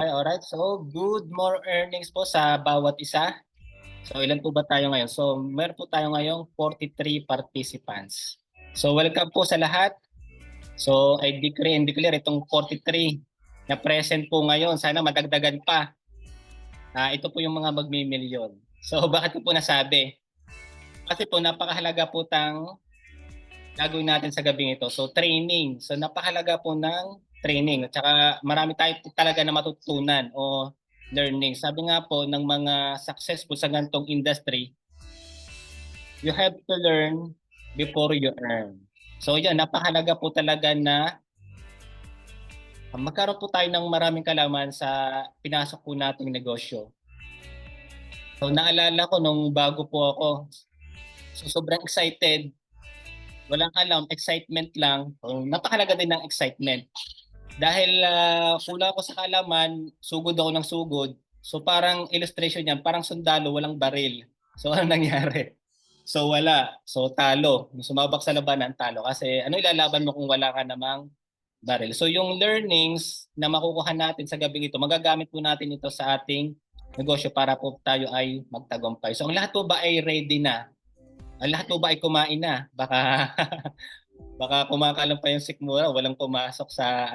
Okay, alright. So, good more earnings po sa bawat isa. So, ilan po ba tayo ngayon? So, meron po tayo ngayong 43 participants. So, welcome po sa lahat. So, I decree and declare itong 43 na present po ngayon. Sana madagdagan pa. Ito po yung mga magmimilyon. So, bakit ko po nasabi? Kasi po, napakahalaga po gagawin natin sa gabing ito. So, training. So, napakahalaga po ng training. At saka marami tayo talaga na matutunan o learning. Sabi nga po ng mga successful sa ganitong industry, you have to learn before you earn. So, yan, napakahalaga po talaga na magkaroon po tayo ng maraming kalaman sa pinasok po nating negosyo. So, naalala ko nung bago po ako, so sobrang excited. Walang alam, excitement lang. So, napakalaga din ng excitement. Dahil kulang ako sa kaalaman, sugod ako ng sugod. So parang illustration niyan, parang sundalo, walang baril. So ano nangyari? So wala. So talo. Sumabak sa labanan, talo. Kasi ano ilalaban mo kung wala ka namang baril? So yung learnings na makukuha natin sa gabing ito, magagamit po natin ito sa ating negosyo para po tayo ay magtagumpay. So ang lahat po ba ay ready na? Ang lahat po ba ay kumain na? Baka baka kumakalam pa yung sikmura, walang pumasok sa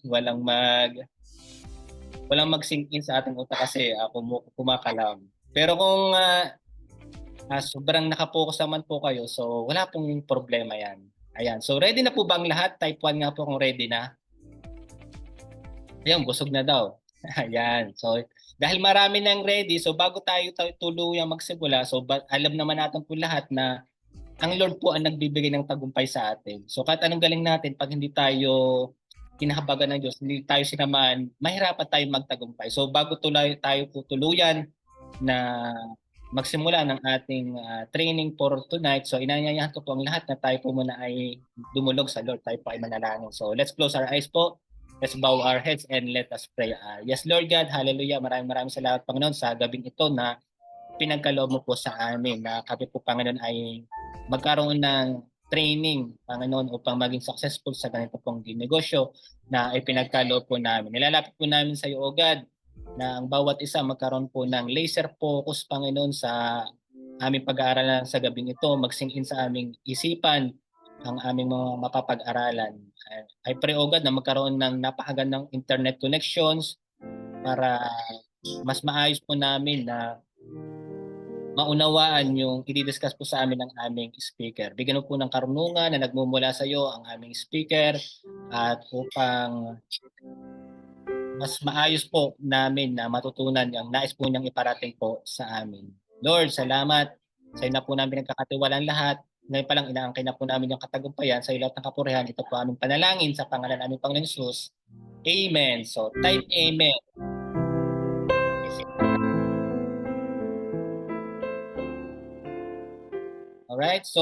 walang mag-sink in sa ating utak kasi kumakalam. Pero kung sobrang nakapokus naman po kayo, so wala pong problema yan. Ayan, so ready na po ba ang lahat? Type 1 nga po kung ready na. Ayan, busog na daw. Ayan, so dahil marami nang ready, so bago tayo tuluyang magsimula, so alam naman natin po lahat na ang Lord po ang nagbibigay ng tagumpay sa atin. So kahit anong galing natin, pag hindi tayo kinahabagan ng Diyos, hindi tayo sinamaan, mahirapan tayong magtagumpay. So bago tayo po tuluyan na magsimula ng ating training for tonight, so inanyayahan ko po ang lahat na tayo po muna ay dumulog sa Lord, tayo po ay manalangin. So let's close our eyes po. Let's bow our heads and let us pray. Yes, Lord God, hallelujah. Maraming salamat, Panginoon, sa gabing ito na pinagkaloob mo po sa amin na kami po, Panginoon, ay magkaroon ng training, Panginoon, upang maging successful sa ganito pong negosyo na ipinagkaloob po namin. Nilalapit po namin sa iyo, O God, na ang bawat isa magkaroon po ng laser focus, Panginoon, sa aming pag-aaralan sa gabing ito, mag-sink in sa aming isipan ang aming mga mapapag-aralan. I pray, O God, na magkaroon ng napakagandang internet connections para mas maayos po namin na maunawaan yung i-discuss po sa amin ng aming speaker. Bigyan mo po ng karunungan na nagmumula sa iyo ang aming speaker at upang mas maayos po namin na matutunan yung nais po niyang iparating po sa amin. Lord, salamat. Sa iyo na po namin nagkakatiwalaan lahat. Ngayon pa lang inaangkin na po namin yung katagumpayan sa lahat ng kapurihan. Ito po aming panalangin sa pangalan namin Panginoon Jesus. Amen. So type amen. Alright, so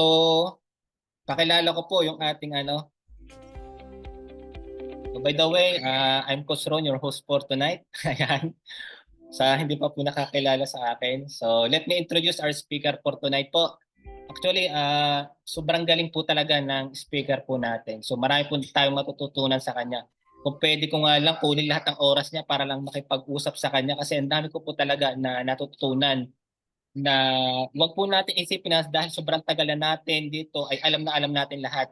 pakilala ko po yung ating So by the way, I'm Coach Ron, your host for tonight. Ayan. Sa hindi pa po nakakilala sa akin. So let me introduce our speaker for tonight po. Actually, sobrang galing po talaga ng speaker po natin. So marami po tayong matututunan sa kanya. Kung pwede ko nga lang kunin lahat ng oras niya para lang makipag-usap sa kanya kasi ang dami ko po talaga na natutunan na wag po natin isipin na dahil sobrang tagal na natin dito ay alam na alam natin lahat.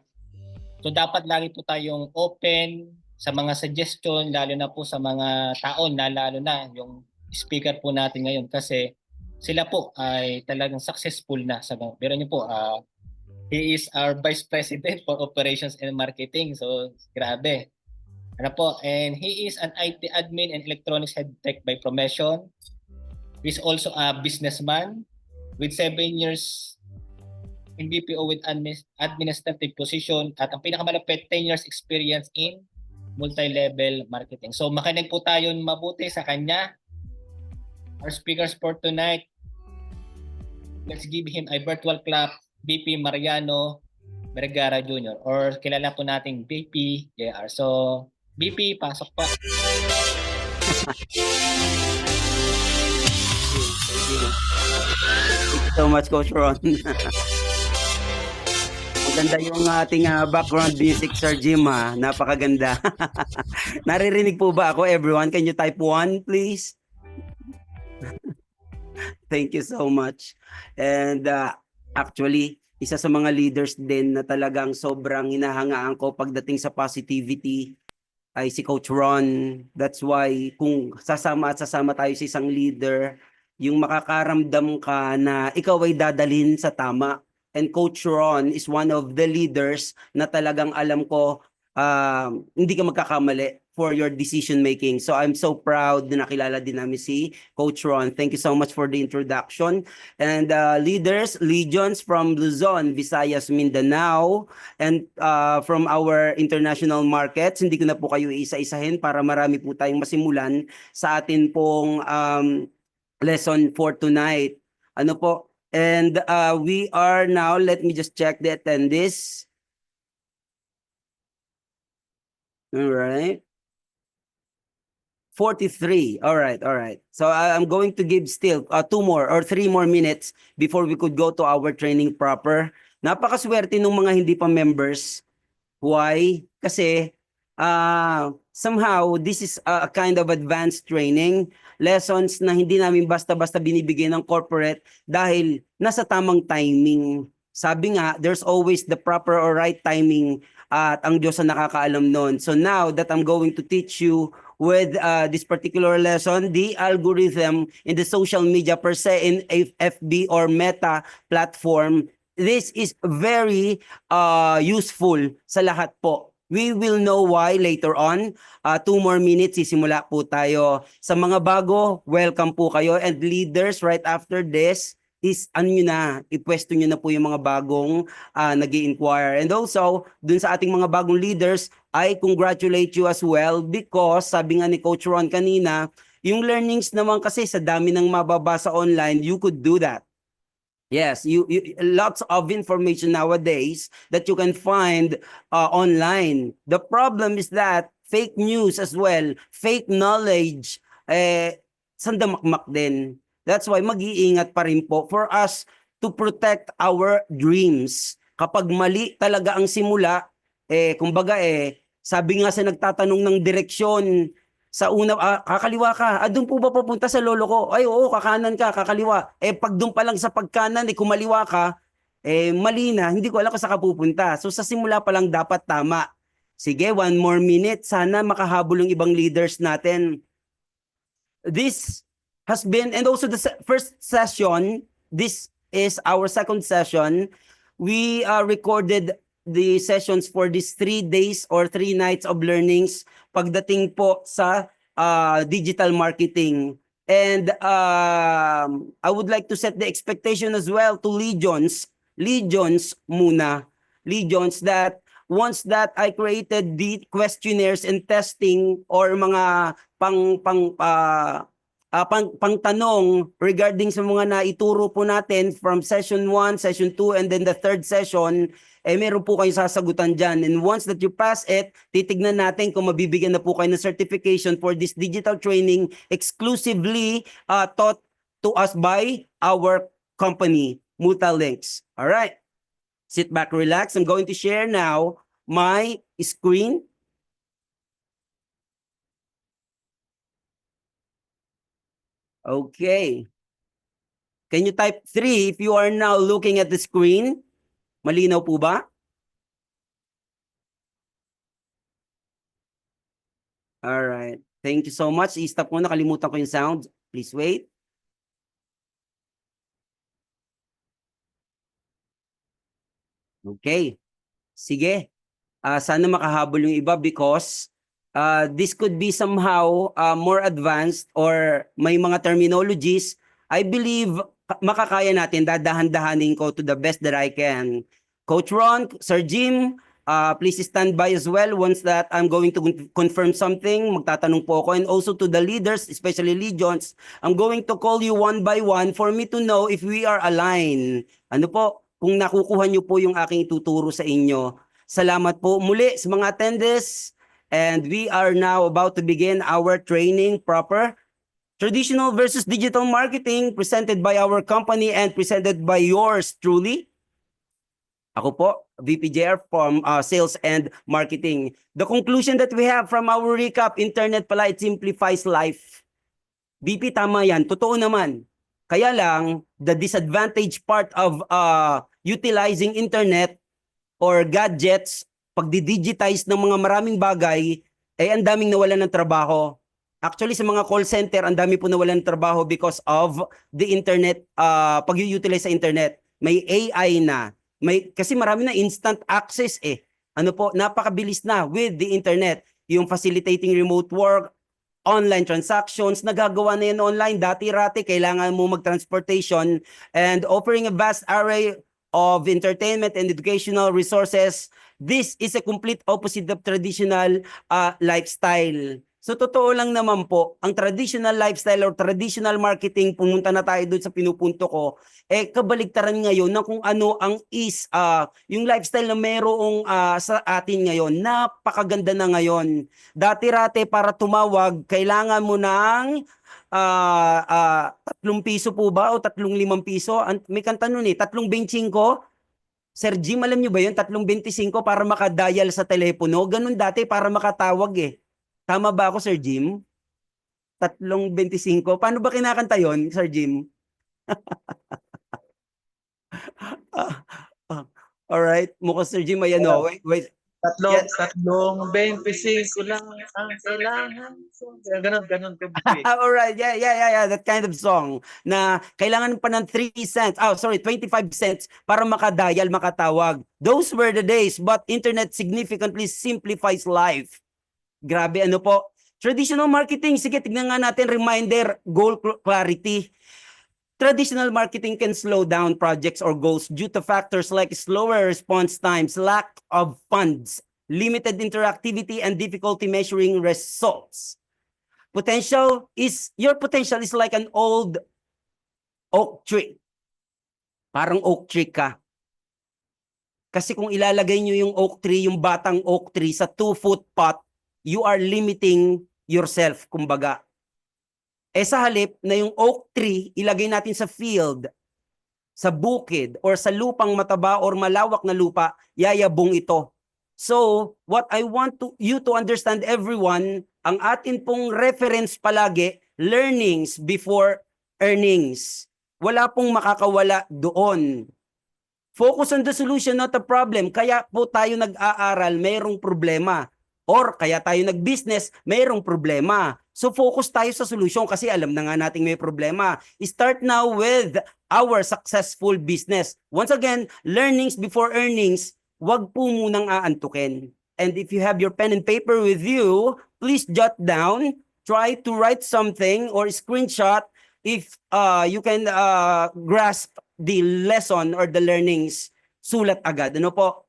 So dapat lagi po tayong open sa mga suggestion, lalo na po sa mga taon na lalo na yung speaker po natin ngayon kasi sila po ay talagang successful na sa pero niyo po he is our Vice President for Operations and Marketing. So grabe. Ano po, and he is an IT admin and electronics head tech by profession. He's also a businessman with 7 years in BPO with administrative position at ang pinakamalapit 10 years experience in multi-level marketing. So makinig po tayo mabuti sa kanya. Our speakers for tonight, let's give him a virtual clap, BP Mariano Vergara Jr. or kilala po nating BP JR. So BP, pasok po. Thank you so much, Coach Ron. Ganda yung ating background music, Sir Jim, ha? Napakaganda. Naririnig po ba ako, everyone? Can you type 1, please? Thank you so much. And actually, isa sa mga leaders din na talagang sobrang hinahangaan ko pagdating sa positivity ay si Coach Ron. That's why kung sasama at sasama tayo sa isang leader, yung makakaramdam ka na ikaw ay dadalhin sa tama. And Coach Ron is one of the leaders na talagang alam ko hindi ka magkakamali for your decision making. So I'm so proud na nakilala din namin si Coach Ron. Thank you so much for the introduction. And leaders, legions from Luzon, Visayas, Mindanao, and from our international markets. Hindi ko na po kayo isa-isahin para marami po tayong masimulan sa atin pong lesson for tonight. Ano po? And we are now, let me just check the attendees. All right. 43. All right, all right. So I'm going to give still 2 more or 3 more minutes before we could go to our training proper. Napakaswerte ng mga hindi pa members. Why? Kasi somehow this is a kind of advanced training, lessons na hindi namin basta-basta binibigay ng corporate dahil nasa tamang timing. Sabi nga, there's always the proper or right timing at ang Diyos ang nakakaalam nun. So now that I'm going to teach you with this particular lesson, the algorithm in the social media per se, in FB or Meta platform, this is very useful sa lahat po. We will know why later on. 2 more minutes, sisimula po tayo. Sa mga bago, welcome po kayo. And leaders, right after this, is ipwesto nyo na po yung mga bagong nag-i-inquire. And also, dun sa ating mga bagong leaders, I congratulate you as well because sabi nga ni Coach Ron kanina, yung learnings naman kasi sa dami ng mababasa online, you could do that. Yes, you lots of information nowadays that you can find online. The problem is that fake news as well, fake knowledge, sandamakmak din. That's why mag-iingat pa rin po for us to protect our dreams. Kapag mali talaga ang simula, kumbaga sabi nga sa nagtatanong ng direksyon, sa una, kakaliwa ka. Doon po ba papunta sa lolo ko? Ay, oo, kakanan ka, kakaliwa. Pag doon pa lang sa pagkanan, kumaliwa ka, mali na. Hindi ko alam kung saan ka pupunta. So, sa simula pa lang dapat tama. Sige, 1 more minute. Sana makahabol yung ibang leaders natin. This has been, and also the first session, this is our second session. We recorded the sessions for these 3 days or 3 nights of learnings pagdating po sa digital marketing. And I would like to set the expectation as well to legions muna. Legions that once that I created the questionnaires and testing or mga pangtanong regarding sa mga naituro po natin from session 1, session 2, and then the third session, meron po kayong sasagutan dyan. And once that you pass it, titignan natin kung mabibigyan na po kayo ng certification for this digital training exclusively taught to us by our company, Multilinks. All right. Sit back, relax. I'm going to share now my screen. Okay. Can you type 3 if you are now looking at the screen? Malinaw po ba? All right. Thank you so much. I-stop ko, nakalimutan ko yung sound. Please wait. Okay. Sige. Sana makahabol yung iba because this could be somehow more advanced or may mga terminologies. I believe makakaya natin, dadahan-dahanin ko to the best that I can. Coach Ron, Sir Jim, please stand by as well once that I'm going to confirm something. Magtatanong po ako. And also to the leaders, especially legions, I'm going to call you one by one for me to know if we are aligned. Ano po, kung nakukuha niyo po yung aking ituturo sa inyo. Salamat po muli sa mga attendees. And we are now about to begin our training proper. Traditional versus digital marketing presented by our company and presented by yours truly. Ako po, VPJR from Sales and Marketing. The conclusion that we have from our recap, internet pala, it simplifies life. VP, tama yan. Totoo naman. Kaya lang, the disadvantage part of utilizing internet or gadgets, pagdi-digitize ng mga maraming bagay, ang daming nawalan ng trabaho. Actually, sa mga call center, ang dami po nawalan ng trabaho because of the internet, pag-utilize sa internet. May AI na. Kasi marami na instant access Ano po, napakabilis na with the internet. Yung facilitating remote work, online transactions, nagagawa na yan online. Dati-rati, kailangan mo mag-transportation and offering a vast array of entertainment and educational resources. This is a complete opposite of traditional lifestyle. So totoo lang naman po, ang traditional lifestyle or traditional marketing, pumunta na tayo doon sa pinupunto ko, kabaligtaran ngayon na kung ano ang yung lifestyle na merong sa atin ngayon, napakaganda na ngayon. Dati-rate para tumawag, kailangan mo ng 3 piso po ba o 3-5 piso? May kanta nun 3.25. Sir Jim, alam nyo ba yun? 3.25 para makadial sa telepono. Ganun dati para makatawag Tama ba ako, Sir Jim? 3.25. Paano ba kinakanta yon, Sir Jim? Alright. Mukhang Sir Jim, ayan o. Wait. Tatlong 25 lang ang kailangan. Ganon. Alright, yeah. That kind of song na kailangan pa ng 3 cents, 25 cents para makadial, makatawag. Those were the days, but internet significantly simplifies life. Grabe, ano po? Traditional marketing, sige, tignan nga natin, reminder, goal clarity. Traditional marketing can slow down projects or goals due to factors like slower response times, lack of funds, limited interactivity, and difficulty measuring results. Your potential is like an old oak tree. Parang oak tree ka. Kasi kung ilalagay nyo yung oak tree, yung batang oak tree sa 2-foot pot, you are limiting yourself, kumbaga. Sa halip na yung oak tree, ilagay natin sa field, sa bukid, or sa lupang mataba or malawak na lupa, yayabong ito. So, what I want you to understand, everyone, ang atin pong reference palagi, learnings before earnings. Wala pong makakawala doon. Focus on the solution, not the problem. Kaya po tayo nag-aaral, mayroong problema. Or kaya tayo nag-business, mayroong problema. So focus tayo sa solution kasi alam na nga natin may problema. Start now with our successful business. Once again, learnings before earnings, wag po munang aantukin. And if you have your pen and paper with you, please jot down, try to write something or screenshot if you can grasp the lesson or the learnings. Sulat agad. Ano po?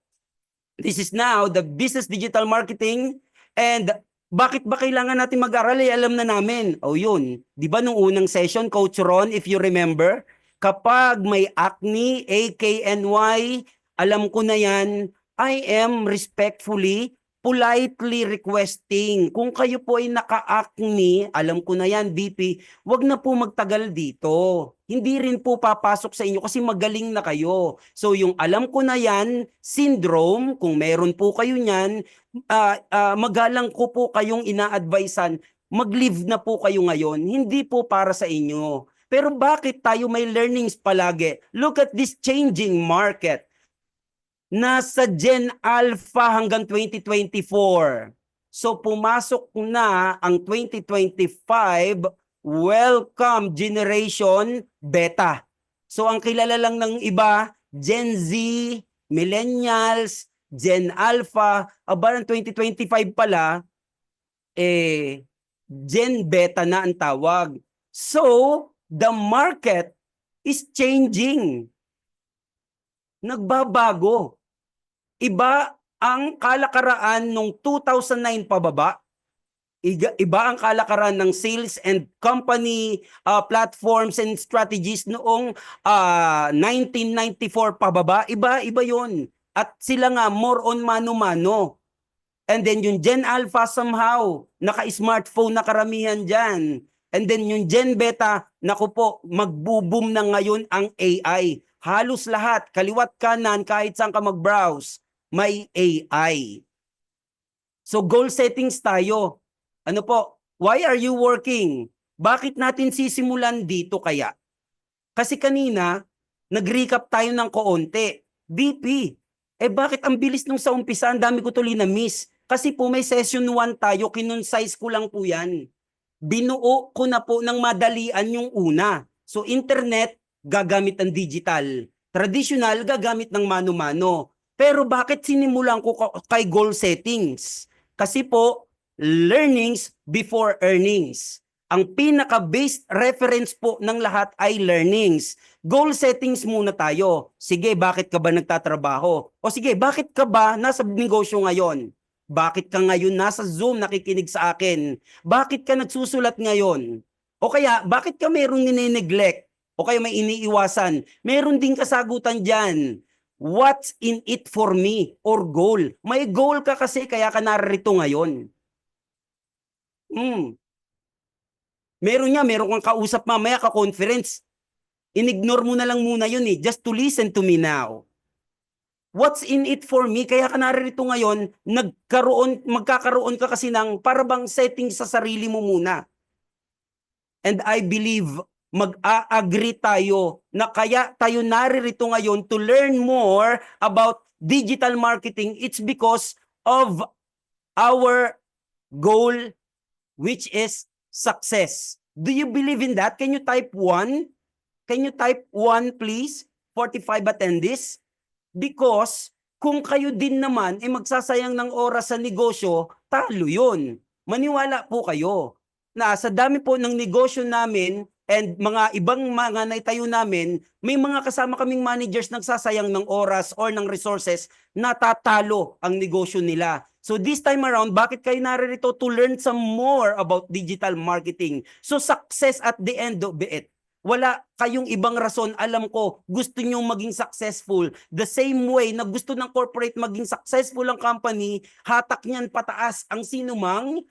This is now the business digital marketing. And bakit ba kailangan natin mag-aral? Alam na namin. Yun. Di ba nung unang session, Coach Ron, if you remember, kapag may acne, AKNY, alam ko na yan, I am respectfully, politely requesting. Kung kayo po ay naka-acne, alam ko na yan, BP, wag na po magtagal dito. Hindi rin po papasok sa inyo kasi magaling na kayo. So yung alam ko na yan, syndrome, kung meron po kayo niyan, magalang ko po kayong ina-advisean, mag-leave na po kayo ngayon. Hindi po para sa inyo. Pero bakit tayo may learnings palagi? Look at this changing market. Nasa Gen Alpha hanggang 2024. So pumasok na ang 2025, welcome generation beta. So ang kilala lang ng iba, Gen Z, Millennials, Gen Alpha, aba ng 2025 pala, Gen Beta na ang tawag. So, the market is changing. Nagbabago. Iba ang kalakaran nung 2009 pababa. Iba ang kalakaran ng sales and company platforms and strategies noong 1994 pababa. Iba yon. At sila nga more on mano-mano. And then yung Gen Alpha somehow, naka-smartphone na karamihan dyan. And then yung Gen Beta, naku po, magbo-boom na ngayon ang AI. halos lahat, kaliwat kanan, kahit saan ka mag-browse, may AI. So goal settings tayo. Ano po? Why are you working? Bakit natin sisimulan dito kaya? Kasi kanina, nag-recap tayo ng koonti. BP, bakit ang bilis nung sa umpisa, ang dami ko tuloy na miss? Kasi po may session 1 tayo, kinonsize ko lang po yan. Binuo ko na po ng madalian yung una. So internet, gagamit ng digital. Traditional, gagamit ng mano-mano. Pero bakit sinimulan ko kay goal settings? Kasi po, learnings before earnings. Ang pinaka-based reference po ng lahat ay learnings. Goal settings muna tayo. Sige, bakit ka ba nagtatrabaho? O sige, bakit ka ba nasa negosyo ngayon? Bakit ka ngayon nasa Zoom nakikinig sa akin? Bakit ka nagsusulat ngayon? O kaya, bakit ka merong nine-neglect? O kaya may iniiwasan? Meron din kasagutan dyan. What's in it for me? Or goal? May goal ka kasi kaya ka narito ngayon. Meron kang kausap mamaya ka-conference. Inignore mo na lang muna yun just to listen to me now. What's in it for me? Kaya ka narito ngayon, magkakaroon ka kasi ng parabang setting sa sarili mo muna. And I believe, mag-a-agree tayo na kaya tayo narito ngayon to learn more about digital marketing. It's because of our goal, which is success. Do you believe in that? Can you type 1? Can you type 1 please? 45 attendees? Because kung kayo din naman magsasayang ng oras sa negosyo, talo yun. Maniwala po kayo na sa dami po ng negosyo namin and mga ibang mga naitayo namin, may mga kasama kaming managers nagsasayang ng oras or ng resources, natatalo ang negosyo nila. So this time around, bakit kayo narito? To learn some more about digital marketing. So success at the end of it. Wala kayong ibang rason. Alam ko, gusto nyong maging successful. The same way na gusto ng corporate maging successful ang company, hatak niyan pataas ang sinumang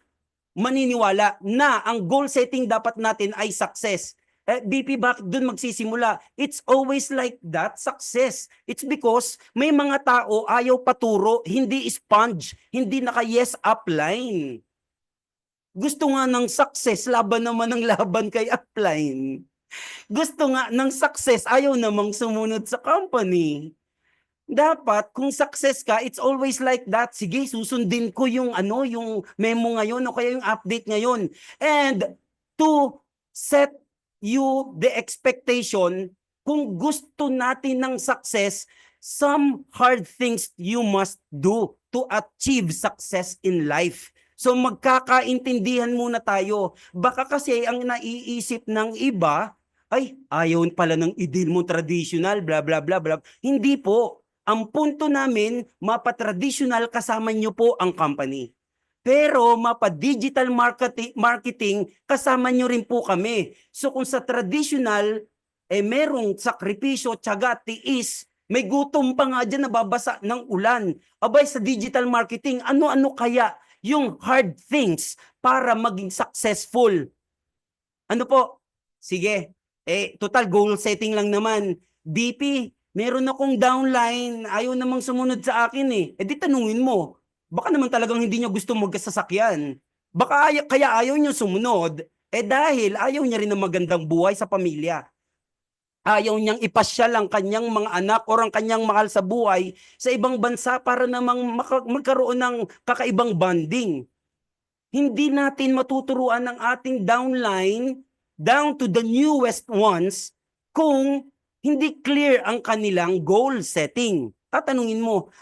maniniwala na ang goal setting dapat natin ay success. BP, bakit dun magsisimula? It's always like that, success. It's because may mga tao ayaw paturo, hindi sponge, hindi naka-yes upline. Gusto nga ng success, laban naman ng laban kay upline. Gusto nga ng success, ayaw namang sumunod sa company. Dapat kung success ka, it's always like that. Sige, susundin ko yung yung memo ngayon o kaya yung update ngayon. And to set you the expectation, kung gusto natin ng success, some hard things you must do to achieve success in life. So magkakaintindihan muna tayo. Baka kasi ang naiisip ng iba, ay, ayaw pala ng i-deal mo traditional, bla bla bla bla. Hindi po. Ang punto namin, mapa-traditional kasama nyo po ang company. Pero mapa-digital marketing kasama nyo rin po kami. So kung sa traditional, merong sakripisyo, tiyaga, tiis, may gutom pa nga dyan nababasa ng ulan. Abay sa digital marketing, ano-ano kaya yung hard things para maging successful? Ano po? Sige, total goal setting lang naman. BP, meron akong downline, ayaw namang sumunod sa akin di tanungin mo, baka naman talagang hindi niya gusto magkasasakyan. Baka kaya ayaw niya sumunod, dahil ayaw niya rin ng magandang buhay sa pamilya. Ayaw niyang ipasyal ang kanyang mga anak o ang kanyang mahal sa buhay sa ibang bansa para namang magkaroon ng kakaibang bonding. Hindi natin matuturuan ng ating downline down to the newest ones kung hindi clear ang kanilang goal setting. Tatanungin mo,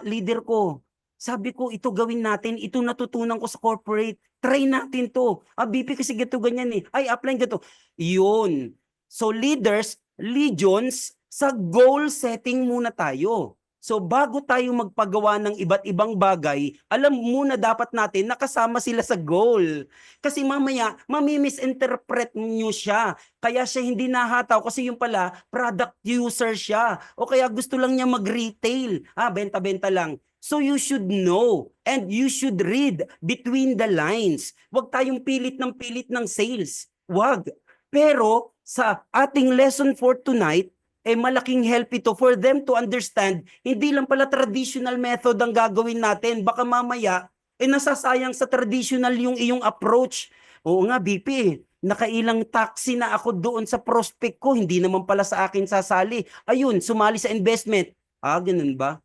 leader ko, sabi ko ito gawin natin, ito natutunan ko sa corporate, try natin to. BP kasi gato ganyan ay apply gato. Yun. So leaders, legions, sa goal setting muna tayo. So bago tayo magpagawa ng iba't ibang bagay, alam muna dapat natin nakasama sila sa goal. Kasi mamaya, mami-misinterpret nyo siya. Kaya siya hindi nahataw kasi yung pala, product user siya. O kaya gusto lang niya mag-retail. Benta-benta lang. So you should know and you should read between the lines. Huwag tayong pilit ng sales. Huwag. Pero sa ating lesson for tonight, eh malaking help ito for them to understand, hindi lang pala traditional method ang gagawin natin. Baka mamaya, eh nasasayang sa traditional yung iyong approach. Oo nga, BP, nakailang taxi na ako doon sa prospect ko, hindi naman pala sa akin sasali. Ayun, sumali sa investment. Ah, ganun ba?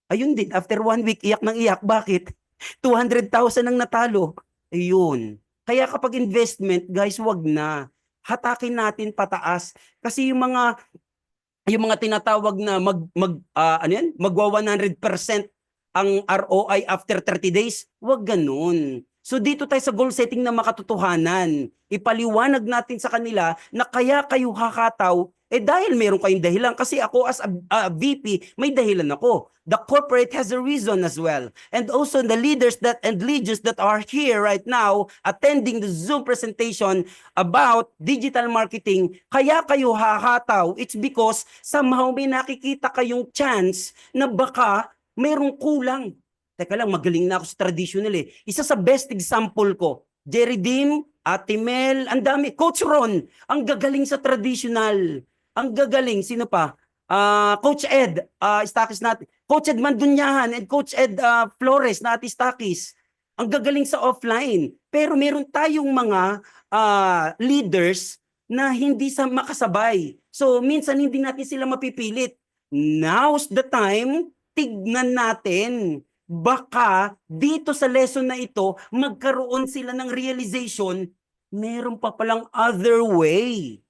Ayun din, after 1 week, iyak ng iyak. Bakit? 200,000 ang natalo. Ayun. Kaya kapag investment, guys, wag na. Hatakin natin pataas. Kasi yung mga tinatawag na ano yan? Magwa 100% ang ROI after 30 days, wag ganun. So dito tayo sa goal setting na makatotohanan. Ipaliwanag natin sa kanila na kaya kayo hakataw dahil meron kayong dahilan. Kasi ako as a VP, may dahilan ako. The corporate has a reason as well. And also the leaders and legions that are here right now attending the Zoom presentation about digital marketing, kaya kayo hahataw, it's because somehow may nakikita kayong chance na baka merong kulang. Teka lang, magaling na ako sa traditional eh. Isa sa best example ko, Jerry Dim, Ate Mel, ang dami. Coach Ron, ang gagaling sa traditional. Ang gagaling, sino pa? Coach Ed, Stakis natin. Coach Ed Mandunyahan and Coach Ed Flores na Ate Stakis. Ang gagaling sa offline. Pero meron tayong mga leaders na hindi makasabay. So, minsan hindi natin sila mapipilit. Now's the time, tignan natin. Baka dito sa lesson na ito, magkaroon sila ng realization, meron pa palang other way.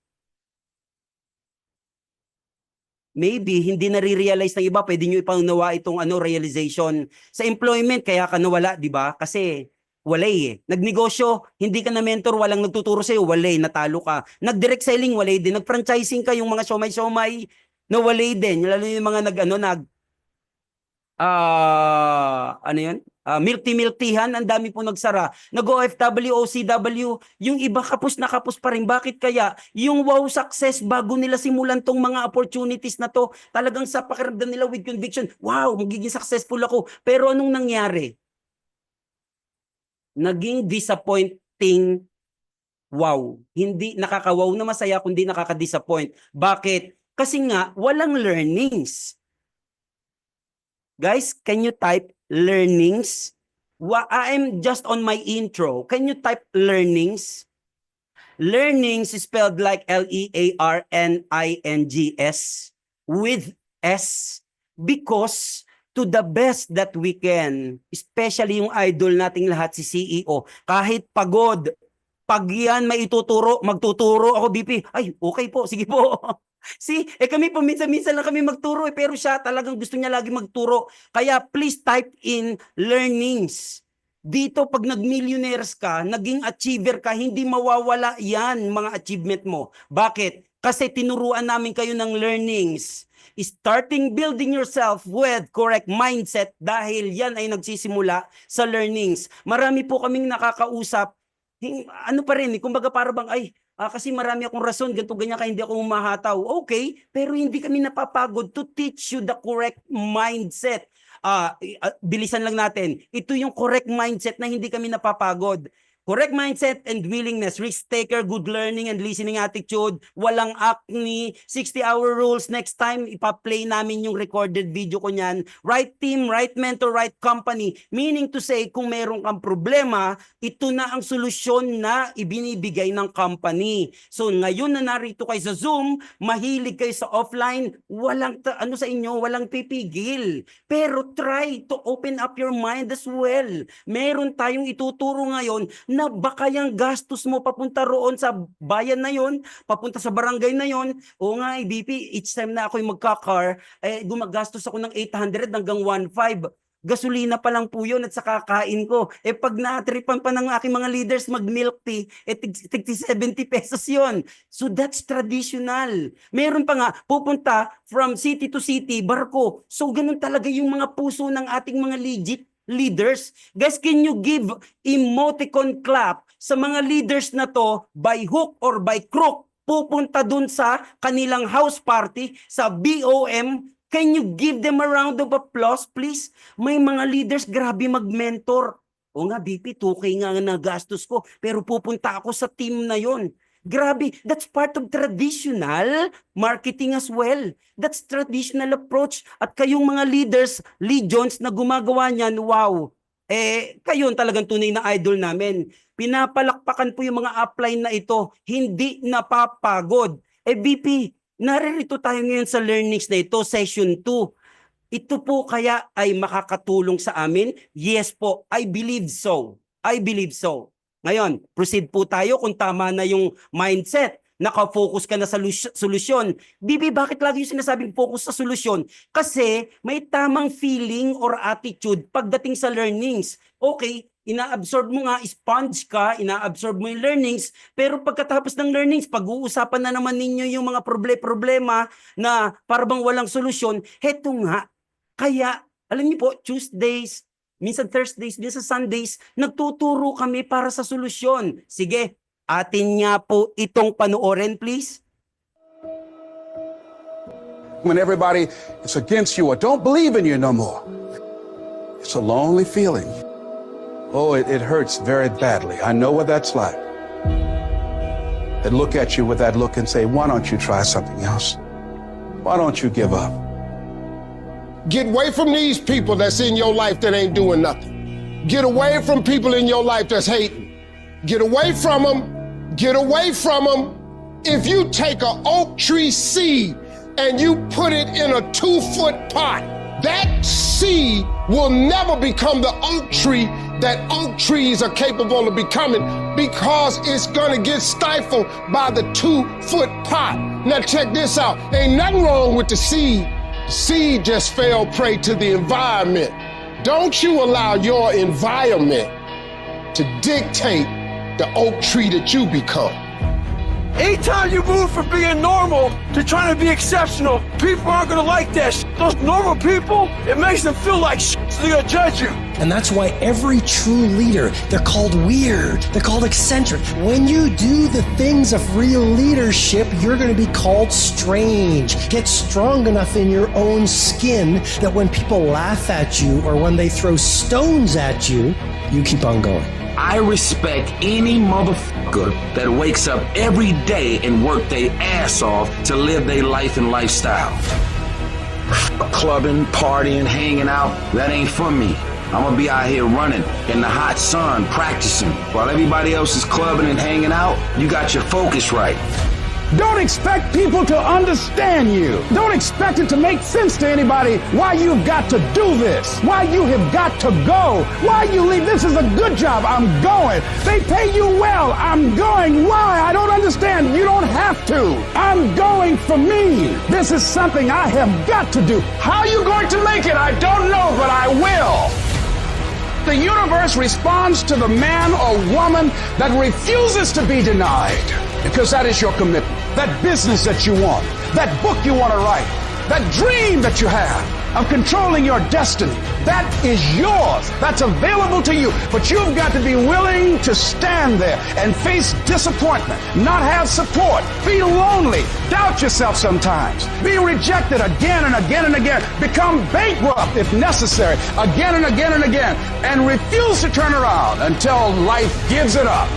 Maybe hindi nare-realize ng iba, pwede nyo ipaunawa itong realization. Sa employment, kaya ka nawala, di ba? Kasi walay eh. Nagnegosyo, hindi ka na mentor, walang nagtuturo sa'yo, walay, natalo ka. Nag-direct selling, walay din. Nag-franchising ka, yung mga siomay-siomay, na walay din. Lalo yung mga milk tea-milk-teahan, ang dami po nagsara. Nag-OFW, OCW, yung iba kapos na kapos pa rin. Bakit kaya? Yung wow success, bago nila simulan tong mga opportunities na to, talagang sa pakiramdam nila with conviction, wow, magiging successful ako. Pero anong nangyari? Naging disappointing wow. Hindi nakaka-wow na masaya, kundi nakaka-disappoint. Bakit? Kasi nga, walang learnings. Guys, can you type learnings? I'm just on my intro. Can you type learnings? Learnings is spelled like Learnings with S, because to the best that we can, especially yung idol nating lahat, si CEO, kahit pagod, pag yan may ituturo, magtuturo ako, BP. Ay, okay po, sige po. See, kami po minsan-minsan lang kami magturo pero siya talagang gusto niya lagi magturo. Kaya please type in learnings. Dito pag nag-millionaires ka, naging achiever ka, hindi mawawala yan mga achievement mo. Bakit? Kasi tinuruan namin kayo ng learnings. Starting building yourself with correct mindset dahil yan ay nagsisimula sa learnings. Marami po kaming nakakausap, pa rin, kumbaga para bang, kasi marami akong rason, ganito ganyan ka, hindi ako umahataw. Okay, pero hindi kami napapagod to teach you the correct mindset. Bilisan lang natin. Ito yung correct mindset na hindi kami napapagod. Correct mindset and willingness, risk taker, good learning and listening attitude, walang acne, 60-hour rules. Next time, ipa-play namin yung recorded video ko niyan. Right team, right mentor, right company. Meaning to say, kung meron kang problema, ito na ang solusyon na ibinibigay ng company. So ngayon na narito kayo sa Zoom, mahilig kayo sa offline, walang sa inyo, walang pipigil. Pero try to open up your mind as well. Meron tayong ituturo ngayon na baka yung gastos mo papunta roon sa bayan na yon, papunta sa barangay na yon. O nga, BP, each time na ako'y magka-car, gumagastos ako ng 800 hanggang 1,500. Gasolina pa lang po yun at sa kakain ko. Pag na-tripan pa ng aking mga leaders mag-milk tea, tig 70 pesos yon. So that's traditional. Meron pa nga, pupunta from city to city, barko. So ganun talaga yung mga puso ng ating mga legit leaders. Guys, can you give emoticon clap sa mga leaders na to by hook or by crook? Pupunta dun sa kanilang house party, sa BOM. Can you give them a round of applause, please? May mga leaders, grabe mag-mentor. O nga, BP, 2K nga nagastos ko, pero pupunta ako sa team na yon. Grabe, that's part of traditional marketing as well. That's traditional approach. At kayong mga leaders, legions na gumagawa niyan, wow. Kayo talagang tunay na idol namin. Pinapalakpakan po yung mga upline na ito, hindi napapagod. VP, naririto tayo ngayon sa learnings na ito, session 2. Ito po kaya ay makakatulong sa amin? Yes po, I believe so. I believe so. Ngayon, proceed po tayo kung tama na yung mindset. Nakafocus ka na sa solusyon. Bibi, bakit lagi yung sinasabing focus sa solusyon? Kasi may tamang feeling or attitude pagdating sa learnings. Okay, ina-absorb mo nga, sponge ka, ina-absorb mo yung learnings, pero pagkatapos ng learnings, pag-uusapan na naman ninyo yung mga problema na parang walang solusyon. Heto nga, kaya, alam niyo po, Tuesdays, minsan Thursdays, minsan Sundays, nagtuturo kami para sa solusyon. Sige, atin nga po itong panoorin, please. When everybody is against you or don't believe in you no more, it's a lonely feeling. Oh, it hurts very badly. I know what that's like. They look at you with that look and say, why don't you try something else? Why don't you give up? Get away from these people that's in your life that ain't doing nothing. Get away from people in your life that's hating. Get away from them. Get away from them. If you take an oak tree seed and you put it in a 2-foot pot, that seed will never become the oak tree that oak trees are capable of becoming because it's gonna get stifled by the 2-foot pot. Now check this out. Ain't nothing wrong with the seed. The seed just fell prey to the environment. Don't you allow your environment to dictate the oak tree that you become. Anytime you move from being normal to trying to be exceptional, people aren't gonna like that shit. Those normal people, it makes them feel like shit, so they're gonna judge you. And that's why every true leader, they're called weird, they're called eccentric. When you do the things of real leadership, you're gonna be called strange. Get strong enough in your own skin that when people laugh at you or when they throw stones at you, you keep on going. I respect any motherfucker that wakes up every day and work their ass off to live their life and lifestyle. Clubbing, partying, hanging out, that ain't for me. I'm gonna be out here running in the hot sun, practicing. While everybody else is clubbing and hanging out, you got your focus right. Don't expect people to understand you. Don't expect it to make sense to anybody why you've got to do this, why you have got to go, why you leave. This is a good job. I'm going. They pay you well. I'm going. Why? I don't understand. You don't have to. I'm going for me. This is something I have got to do. How are you going to make it? I don't know, but I will. The universe responds to the man or woman that refuses to be denied, because that is your commitment. That business that you want, that book you want to write, that dream that you have of controlling your destiny, that is yours. That's available to you. But you've got to be willing to stand there and face disappointment, not have support, be lonely, doubt yourself sometimes, be rejected again and again and again, become bankrupt if necessary, again and again and again, and refuse to turn around until life gives it up.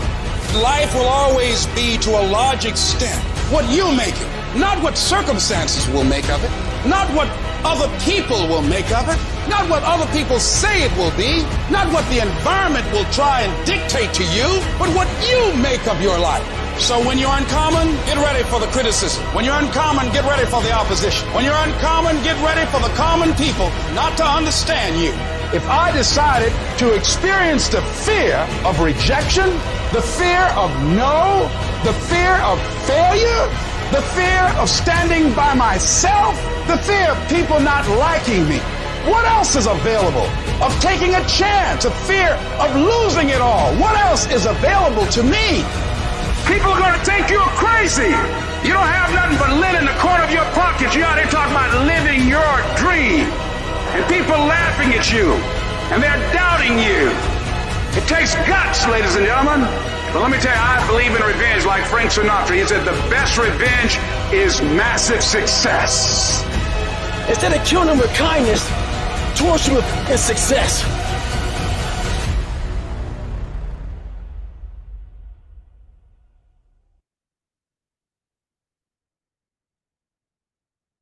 Life will always be, to a large extent, what you make it, not what circumstances will make of it, not what other people will make of it, not what other people say it will be, not what the environment will try and dictate to you, but what you make of your life. So when you're uncommon, get ready for the criticism. When you're uncommon, get ready for the opposition. When you're uncommon, get ready for the common people not to understand you. If I decided to experience the fear of rejection, the fear of no, the fear of failure, the fear of standing by myself, the fear of people not liking me, what else is available? Of taking a chance, a fear of losing it all. What else is available to me? People are going to think you're crazy. You don't have nothing but lint in the corner of your pocket. You're out here talking about living your dream. And people laughing at you. And they're doubting you. It takes guts, ladies and gentlemen. But let me tell you, I believe in revenge like Frank Sinatra. He said the best revenge is massive success. Instead of killing them with kindness, torture them with success.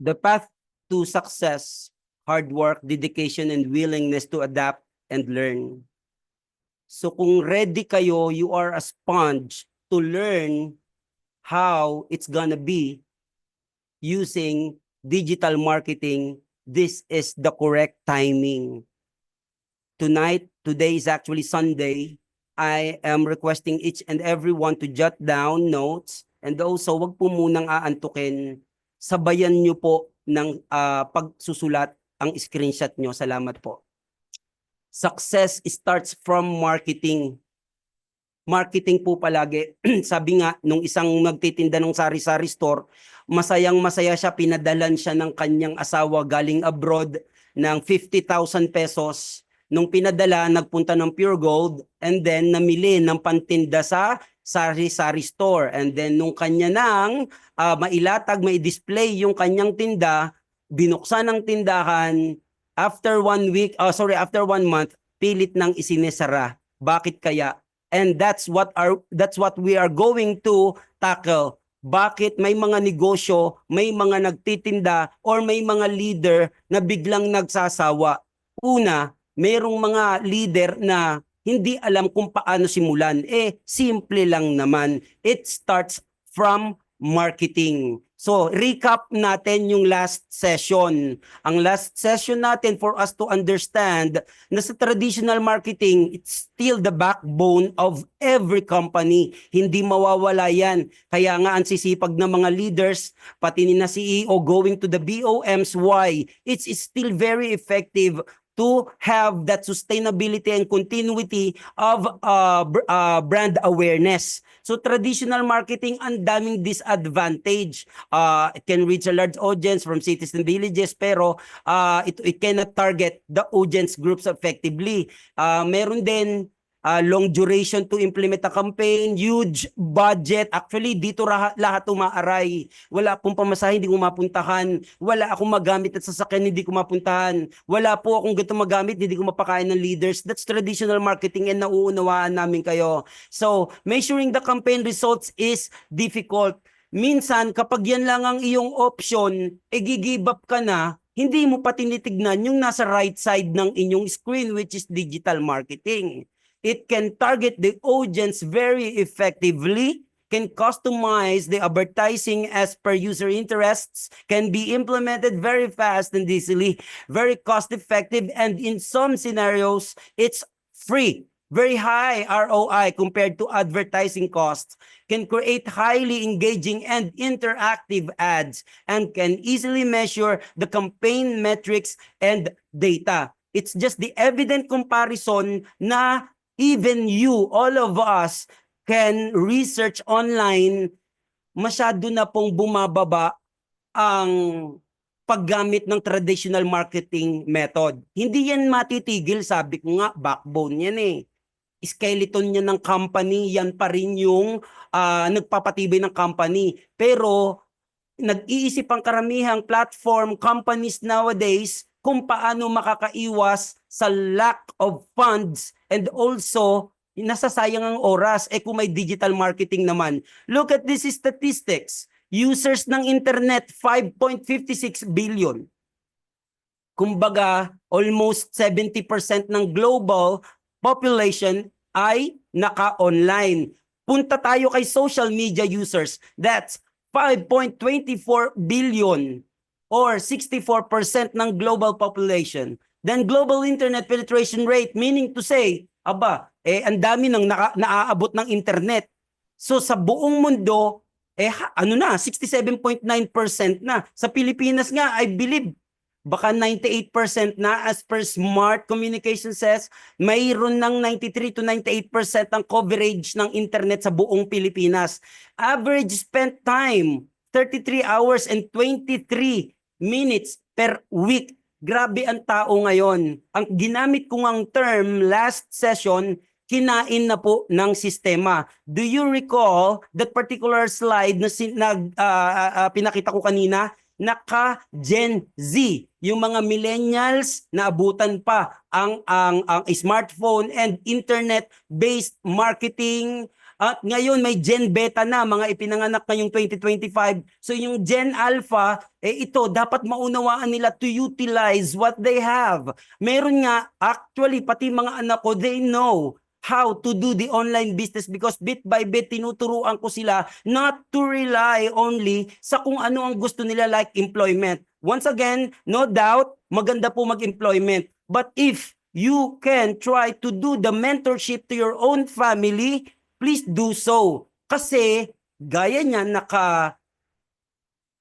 The path to success, hard work, dedication, and willingness to adapt and learn. So kung ready kayo, you are a sponge to learn how it's gonna be using digital marketing. This is the correct timing. Today is actually Sunday. I am requesting each and everyone to jot down notes, and also wag po munang aantukin. Sabayan nyo po ng pagsusulat ang screenshot nyo. Salamat po. Success starts from marketing. Marketing po palagi. Sabi nga, nung isang nagtitinda ng sari-sari store, masayang-masaya siya, pinadalan siya ng kanyang asawa galing abroad ng 50,000 pesos. Nung pinadala, nagpunta ng Pure Gold, and then namili ng pantinda sa sari-sari store. And then nung kanya nang mailatag, mai-display yung kanyang tinda, binuksan ng tindahan, after 1 month, pilit nang isinesara. Bakit kaya? And that's what we are going to tackle. Bakit may mga negosyo, may mga nagtitinda, or may mga leader na biglang nagsasawa? Una, mayroong mga leader na hindi alam kung paano simulan. Simple lang naman. It starts from marketing. So, recap natin yung last session. Ang last session natin for us to understand na sa traditional marketing, it's still the backbone of every company. Hindi mawawala yan. Kaya nga ang sisipag ng mga leaders, pati ni na CEO going to the BOMs, why? It's still very effective to have that sustainability and continuity of brand awareness. So traditional marketing, ang daming disadvantage. It can reach a large audience from cities and villages, pero it cannot target the audience groups effectively. Meron din long duration to implement a campaign, huge budget. Actually, dito lahat umaaray. Wala akong pamasahe, hindi ko mapuntahan. Wala akong magamit at sasakyan, hindi ko mapuntahan. Wala po akong ganito magamit, hindi ko mapakain ng leaders. That's traditional marketing, and nauunawaan namin kayo. So, measuring the campaign results is difficult. Minsan, kapag yan lang ang iyong option, give up ka na, hindi mo pa tinitignan yung nasa right side ng inyong screen, which is digital marketing. It can target the audience very effectively, can customize the advertising as per user interests, can be implemented very fast and easily, very cost effective, and in some scenarios, it's free. Very high ROI compared to advertising costs, can create highly engaging and interactive ads, and can easily measure the campaign metrics and data. It's just the evident comparison na even you, all of us, can research online. Masyado na pong bumababa ang paggamit ng traditional marketing method. Hindi yan matitigil, sabi ko nga, backbone yan skeleton niya ng company, yan pa rin yung nagpapatibay ng company. Pero nag-iisip ang karamihang platform companies nowadays kung paano makakaiwas sa lack of funds, and also nasasayang ang oras kung may digital marketing naman. Look at these statistics. Users ng internet, 5.56 billion. Kumbaga, almost 70% ng global population ay naka-online. Punta tayo kay social media users. That's 5.24 billion. Or 64% ng global population. Then global internet penetration rate, meaning to say, ang dami nang naaabot ng internet. So sa buong mundo, 67.9% na. Sa Pilipinas nga, I believe, baka 98% na as per Smart Communication says, mayroon ng 93 to 98% ang coverage ng internet sa buong Pilipinas. Average spent time, 33 hours and 23 minutes per week. Grabe ang tao ngayon. Ang ginamit ko ngang term last session, kinain na po ng sistema. Do you recall that particular slide na pinakita ko kanina? Naka-Gen Z. Yung mga millennials na abutan pa ang smartphone and internet-based marketing, At ngayon may Gen Beta na, mga ipinanganak ngayong 2025. So yung Gen Alpha, ito dapat maunawaan nila to utilize what they have. Meron nga, actually, pati mga anak ko, they know how to do the online business because bit by bit tinuturuan ko sila not to rely only sa kung ano ang gusto nila like employment. Once again, no doubt, maganda po mag-employment. But if you can try to do the mentorship to your own family, please do so. Kasi gaya niya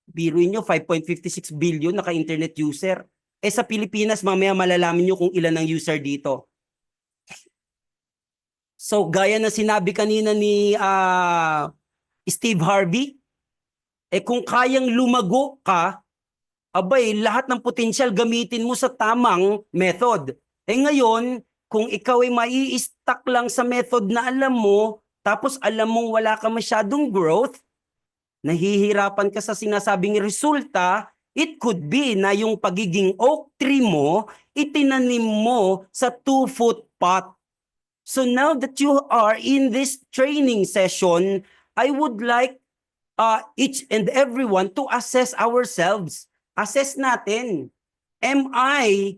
biruin nyo 5.56 billion naka-internet user. Sa Pilipinas, mamaya malalaman nyo kung ilan ang user dito. So gaya na sinabi kanina ni Steve Harvey, kung kayang lumago ka, abay lahat ng potensyal gamitin mo sa tamang method. Ngayon, kung ikaw ay mai-stuck lang sa method na alam mo, tapos alam mong wala ka masyadong growth, nahihirapan ka sa sinasabing resulta, it could be na yung pagiging oak tree mo, itinanim mo sa 2-foot pot. So now that you are in this training session, I would like each and everyone to assess ourselves. Assess natin. Am I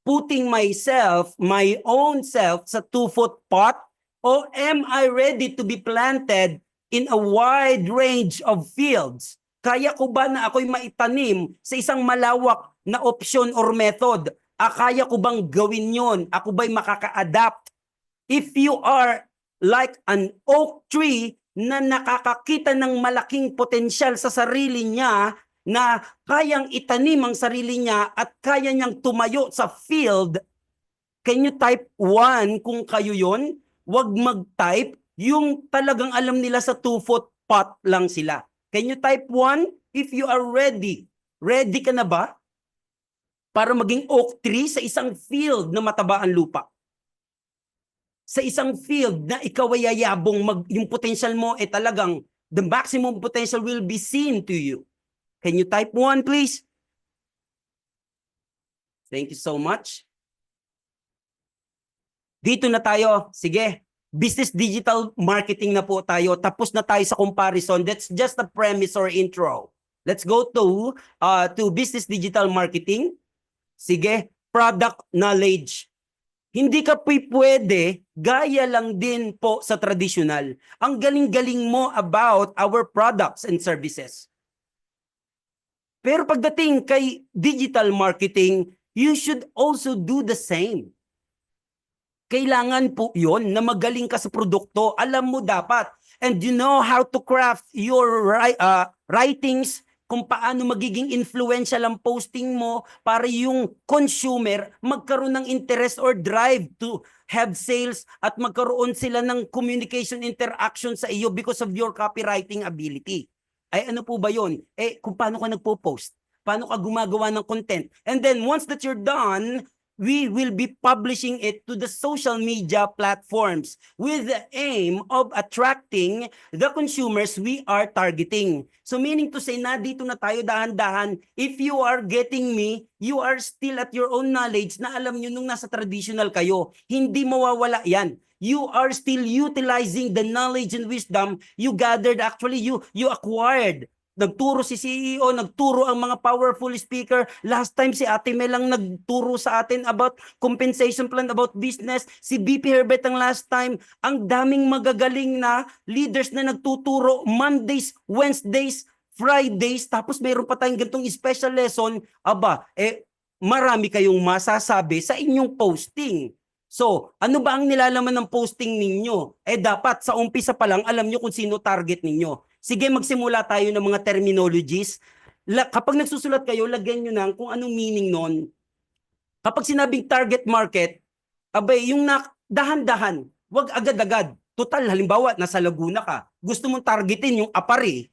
putting myself, my own self, sa 2-foot pot? Or am I ready to be planted in a wide range of fields? Kaya ko ba na ako'y maitanim sa isang malawak na option or method? Kaya ko bang gawin yon? Ako ba'y makaka-adapt? If you are like an oak tree na nakakakita ng malaking potensyal sa sarili niya, na kayang itanim ang sarili niya at kaya niyang tumayo sa field, can you type 1 kung kayo yon? Huwag mag-type yung talagang alam nila sa 2-foot pot lang sila. Can you type 1 if you are ready? Ready ka na ba para maging oak tree sa isang field na mataba ang lupa? Sa isang field na ikaw ay yayabong, yung potential mo talagang the maximum potential will be seen to you. Can you type 1 please? Thank you so much. Dito na tayo. Sige. Business digital marketing na po tayo. Tapos na tayo sa comparison. That's just a premise or intro. Let's go to business digital marketing. Sige. Product knowledge. Hindi ka pwede, gaya lang din po sa traditional. Ang galing-galing mo about our products and services. Pero pagdating kay digital marketing, you should also do the same. Kailangan po yon na magaling ka sa produkto. Alam mo dapat. And you know how to craft your writings, kung paano magiging influential ang posting mo para yung consumer magkaroon ng interest or drive to have sales at magkaroon sila ng communication interaction sa iyo because of your copywriting ability. Ay ano po ba yun? Kung paano ka nagpo-post, paano ka gumagawa ng content. And then once that you're done, we will be publishing it to the social media platforms with the aim of attracting the consumers we are targeting. So meaning to say, na dito na tayo dahan-dahan. If you are getting me, you are still at your own knowledge na alam nyo nung nasa traditional kayo. Hindi mawawala yan. You are still utilizing the knowledge and wisdom you gathered, actually you acquired. Nagturo si CEO, nagturo ang mga powerful speaker. Last time si Ate Mel lang nagturo sa atin about compensation plan, about business. Si BP Herbert ang last time. Ang daming magagaling na leaders na nagtuturo Mondays, Wednesdays, Fridays. Tapos mayroon pa tayong ganitong special lesson. Marami kayong masasabi sa inyong posting. So, ano ba ang nilalaman ng posting ninyo? Dapat sa umpisa pa lang alam nyo kung sino target ninyo. Sige, magsimula tayo ng mga terminologies. Kapag nagsusulat kayo, lagyan nyo na kung anong meaning nun. Kapag sinabing target market, yung dahan-dahan, wag agad-agad. Total, halimbawa, nasa Laguna ka, gusto mong targetin yung Apari.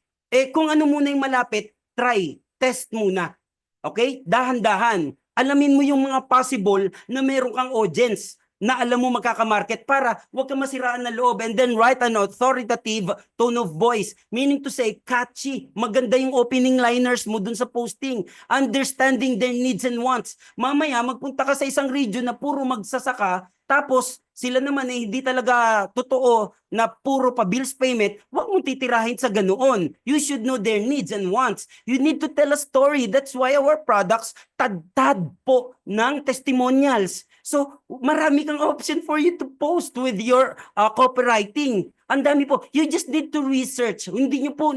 Kung ano muna yung malapit, try, test muna. Okay? Dahan-dahan. Alamin mo yung mga possible na meron kang audience na alam mo magkakamarket para huwag ka masiraan na loob, and then write an authoritative tone of voice. Meaning to say, catchy. Maganda yung opening liners mo dun sa posting. Understanding their needs and wants. Mamaya, magpunta ka sa isang region na puro magsasaka, tapos sila naman hindi talaga totoo na puro pa bills payment, huwag mong titirahin sa ganoon. You should know their needs and wants. You need to tell a story. That's why our products tad-tad po ng testimonials. So, marami kang option for you to post with your copywriting. Ang dami po. You just need to research. Hindi nyo po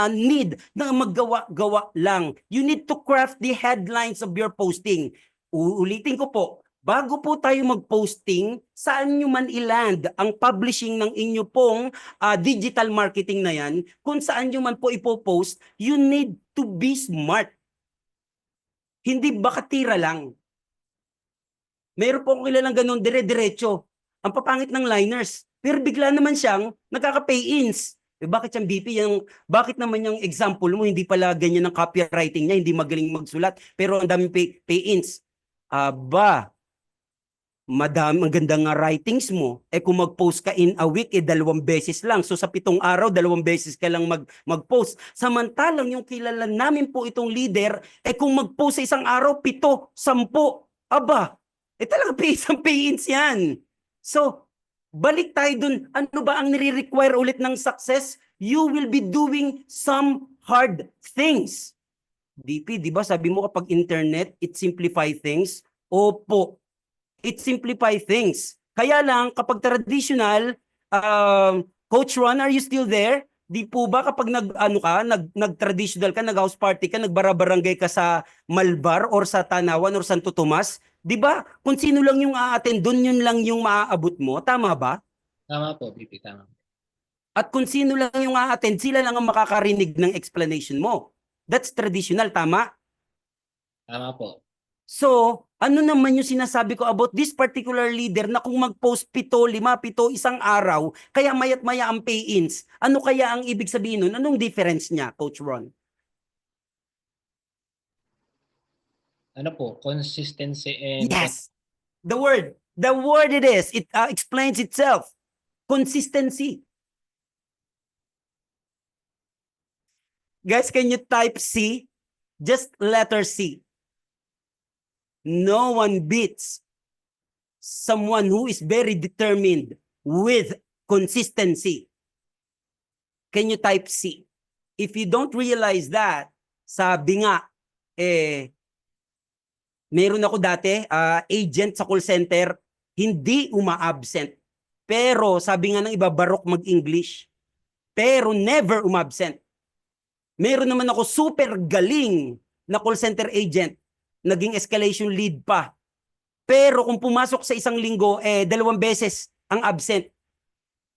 need na maggawa-gawa lang. You need to craft the headlines of your posting. Uulitin ko po, bago po tayo mag-posting, saan nyo man iland ang publishing ng inyo pong digital marketing na yan, kung saan nyo man po ipopost, you need to be smart. Hindi bakatira lang. Meron po akong kilalang ganun, dire-diretso. Ang papangit ng liners. Pero bigla naman siyang nagkaka-pay-ins. Bakit siyang BP? Bakit naman yung example mo, hindi pala ganyan ang copywriting niya, hindi magaling magsulat, pero ang daming pay-ins. Aba, madami, ang ganda nga writings mo. Kung mag-post ka in a week, 2 beses lang. So sa 7 araw, 2 beses ka lang mag-post. Samantalang yung kilala namin po itong leader, kung mag-post sa isang araw, 7, 10. Aba, talaga isang pay-ins yan. So, balik tayo dun. Ano ba ang nire-require ulit ng success? You will be doing some hard things. DP, di ba sabi mo kapag internet, it simplify things? Opo, it simplify things. Kaya lang, kapag traditional, Coach Ron, are you still there? Di po ba kapag nag-traditional ka, nag-house party ka, nagbarabarangay ka sa Malbar or sa Tanawan or Santo Tomas, di ba? Kung sino lang yung a-attend, dun yun lang yung maaabot mo. Tama ba? Tama po, BP, tama. At kung sino lang yung a-attend, sila lang ang makakarinig ng explanation mo. That's traditional, tama? Tama po. So, ano naman yung sinasabi ko about this particular leader na kung mag-post 7, 5, 7 isang araw, kaya mayat maya ang pay-ins, ano kaya ang ibig sabihin nun? Anong difference niya, Coach Ron? Ano po, consistency and... Yes! The word it is. It explains itself. Consistency. Guys, can you type C? Just letter C. No one beats someone who is very determined with consistency. Can you type C? If you don't realize that, sabi nga, meron ako dati, agent sa call center, hindi uma-absent. Pero sabi nga ng iba, barok mag-English. Pero never umabsent. Meron naman ako super galing na call center agent, naging escalation lead pa. Pero kung pumasok sa isang linggo, 2 beses ang absent.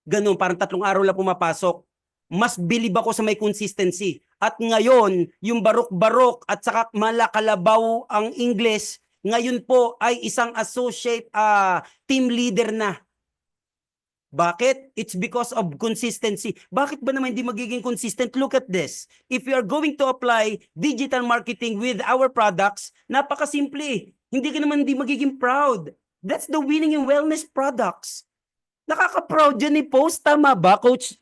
Ganun, parang 3 araw lang pumapasok. Mas bilib ako sa may consistency. At ngayon, yung barok-barok at saka malakalabaw ang English, ngayon po ay isang associate team leader na. Bakit? It's because of consistency. Bakit ba naman hindi magiging consistent? Look at this. If you are going to apply digital marketing with our products, napakasimple. Hindi ka naman hindi magiging proud. That's the winning and wellness products. Nakaka-proud yan i-post. Tama ba, Coach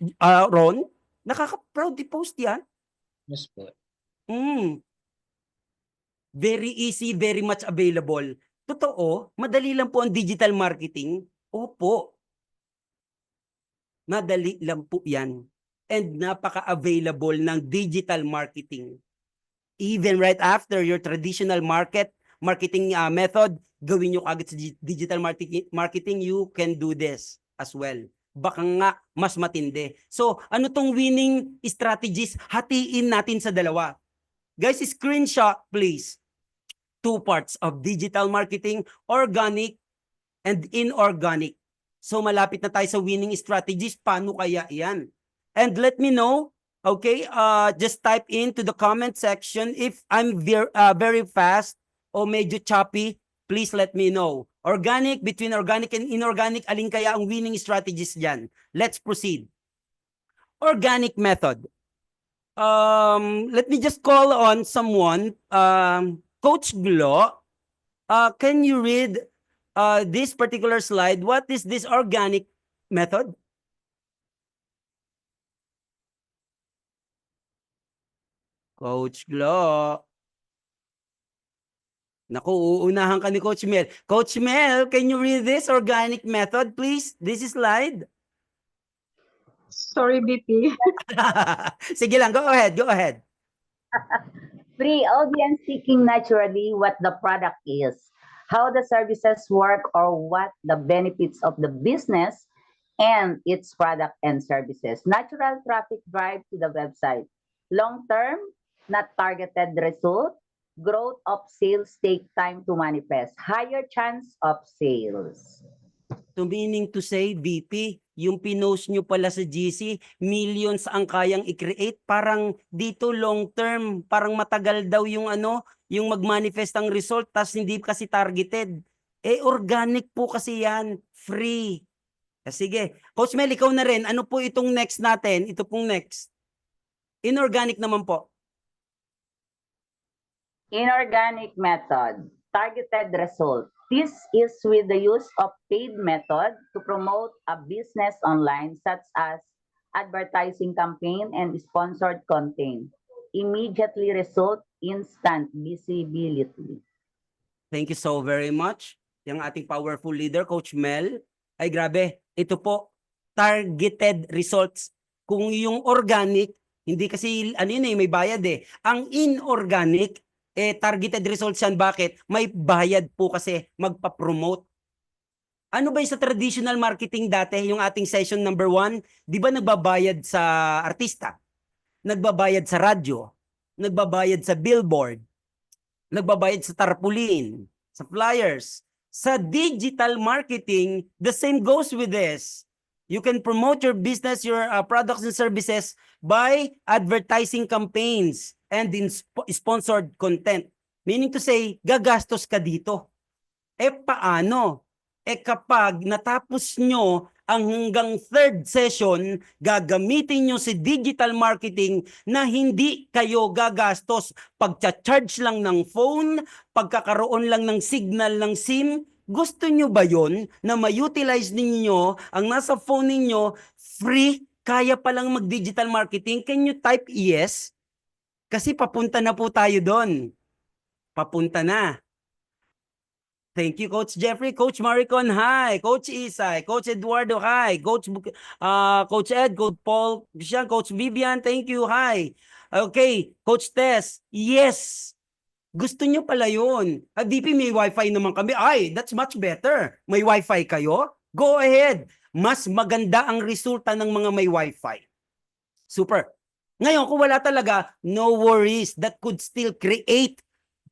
Ron? Nakaka-proud i-post yan? Yes po. Very easy, very much available. Totoo, madali lang po ang digital marketing. Opo. Madali lang po yan. And napaka-available ng digital marketing. Even right after your traditional marketing method, gawin nyo agad sa digital marketing, you can do this as well. Baka nga mas matindi. So, ano tong winning strategies? Hatiin natin sa dalawa. Guys, screenshot please. 2 parts of digital marketing, organic and inorganic. So malapit na tayo sa winning strategies. Paano kaya yan? And let me know, okay? Just type into the comment section if I'm very fast o medyo choppy, please let me know. Organic, between organic and inorganic, alin kaya ang winning strategies dyan? Let's proceed. Organic method. Let me just call on someone. Coach Glo, can you read this particular slide? What is this organic method? Coach Glo. Naku, uunahan ka ni Coach Mel. Coach Mel, can you read this organic method, please? This is slide. Sorry, BP. Sige lang, go ahead, go ahead. Free audience seeking naturally what the product is, how the services work, or what the benefits of the business and its product and services. Natural traffic drive to the website. Long term, not targeted result. Growth of sales take time to manifest. Higher chance of sales. So meaning to say, VP, yung pinost nyo pala sa GC, millions ang kayang i-create. Parang dito long term, parang matagal daw yung yung mag-manifest ang result, tas hindi kasi targeted. Eh, organic po kasi yan, free. Sige. Coach Mel, ikaw na rin. Ano po itong next natin? Ito pong next. Inorganic naman po. Inorganic method, targeted result. This is with the use of paid method to promote a business online, such as advertising campaign and sponsored content. Immediately result instant visibility. Thank you so very much. Yung ating powerful leader, Coach Mel. Ay grabe, ito po, targeted results. Kung yung organic, hindi kasi, may bayad eh. Ang inorganic, targeted results yan. Bakit? May bayad po kasi magpa-promote. Ano ba yung sa traditional marketing dati, yung ating session number 1? Di ba nagbabayad sa artista? Nagbabayad sa radyo? Nagbabayad sa billboard? Nagbabayad sa tarpaulin? Sa flyers? Sa digital marketing, the same goes with this. You can promote your business, your products and services by advertising campaigns and in sponsored content. Meaning to say, gagastos ka dito. Paano? Kapag natapos nyo ang hanggang 3rd session, gagamitin nyo si digital marketing na hindi kayo gagastos. Pagcha-charge lang ng phone, pagkakaroon lang ng signal ng SIM, gusto nyo ba yon na ma-utilize ninyo ang nasa phone ninyo free? Kaya palang mag-digital marketing? Can you type yes? Kasi papunta na po tayo doon. Papunta na. Thank you, Coach Jeffrey. Coach Maricon, hi. Coach Isay. Coach Eduardo, hi. Coach Ed, Coach Paul, Coach Vivian, thank you, hi. Okay, Coach Tess, yes. Gusto nyo pala yun. VP, may wifi naman kami. Ay, that's much better. May wifi kayo? Go ahead. Mas maganda ang resulta ng mga may wifi. Super. Ngayon, kung wala talaga, no worries. That could still create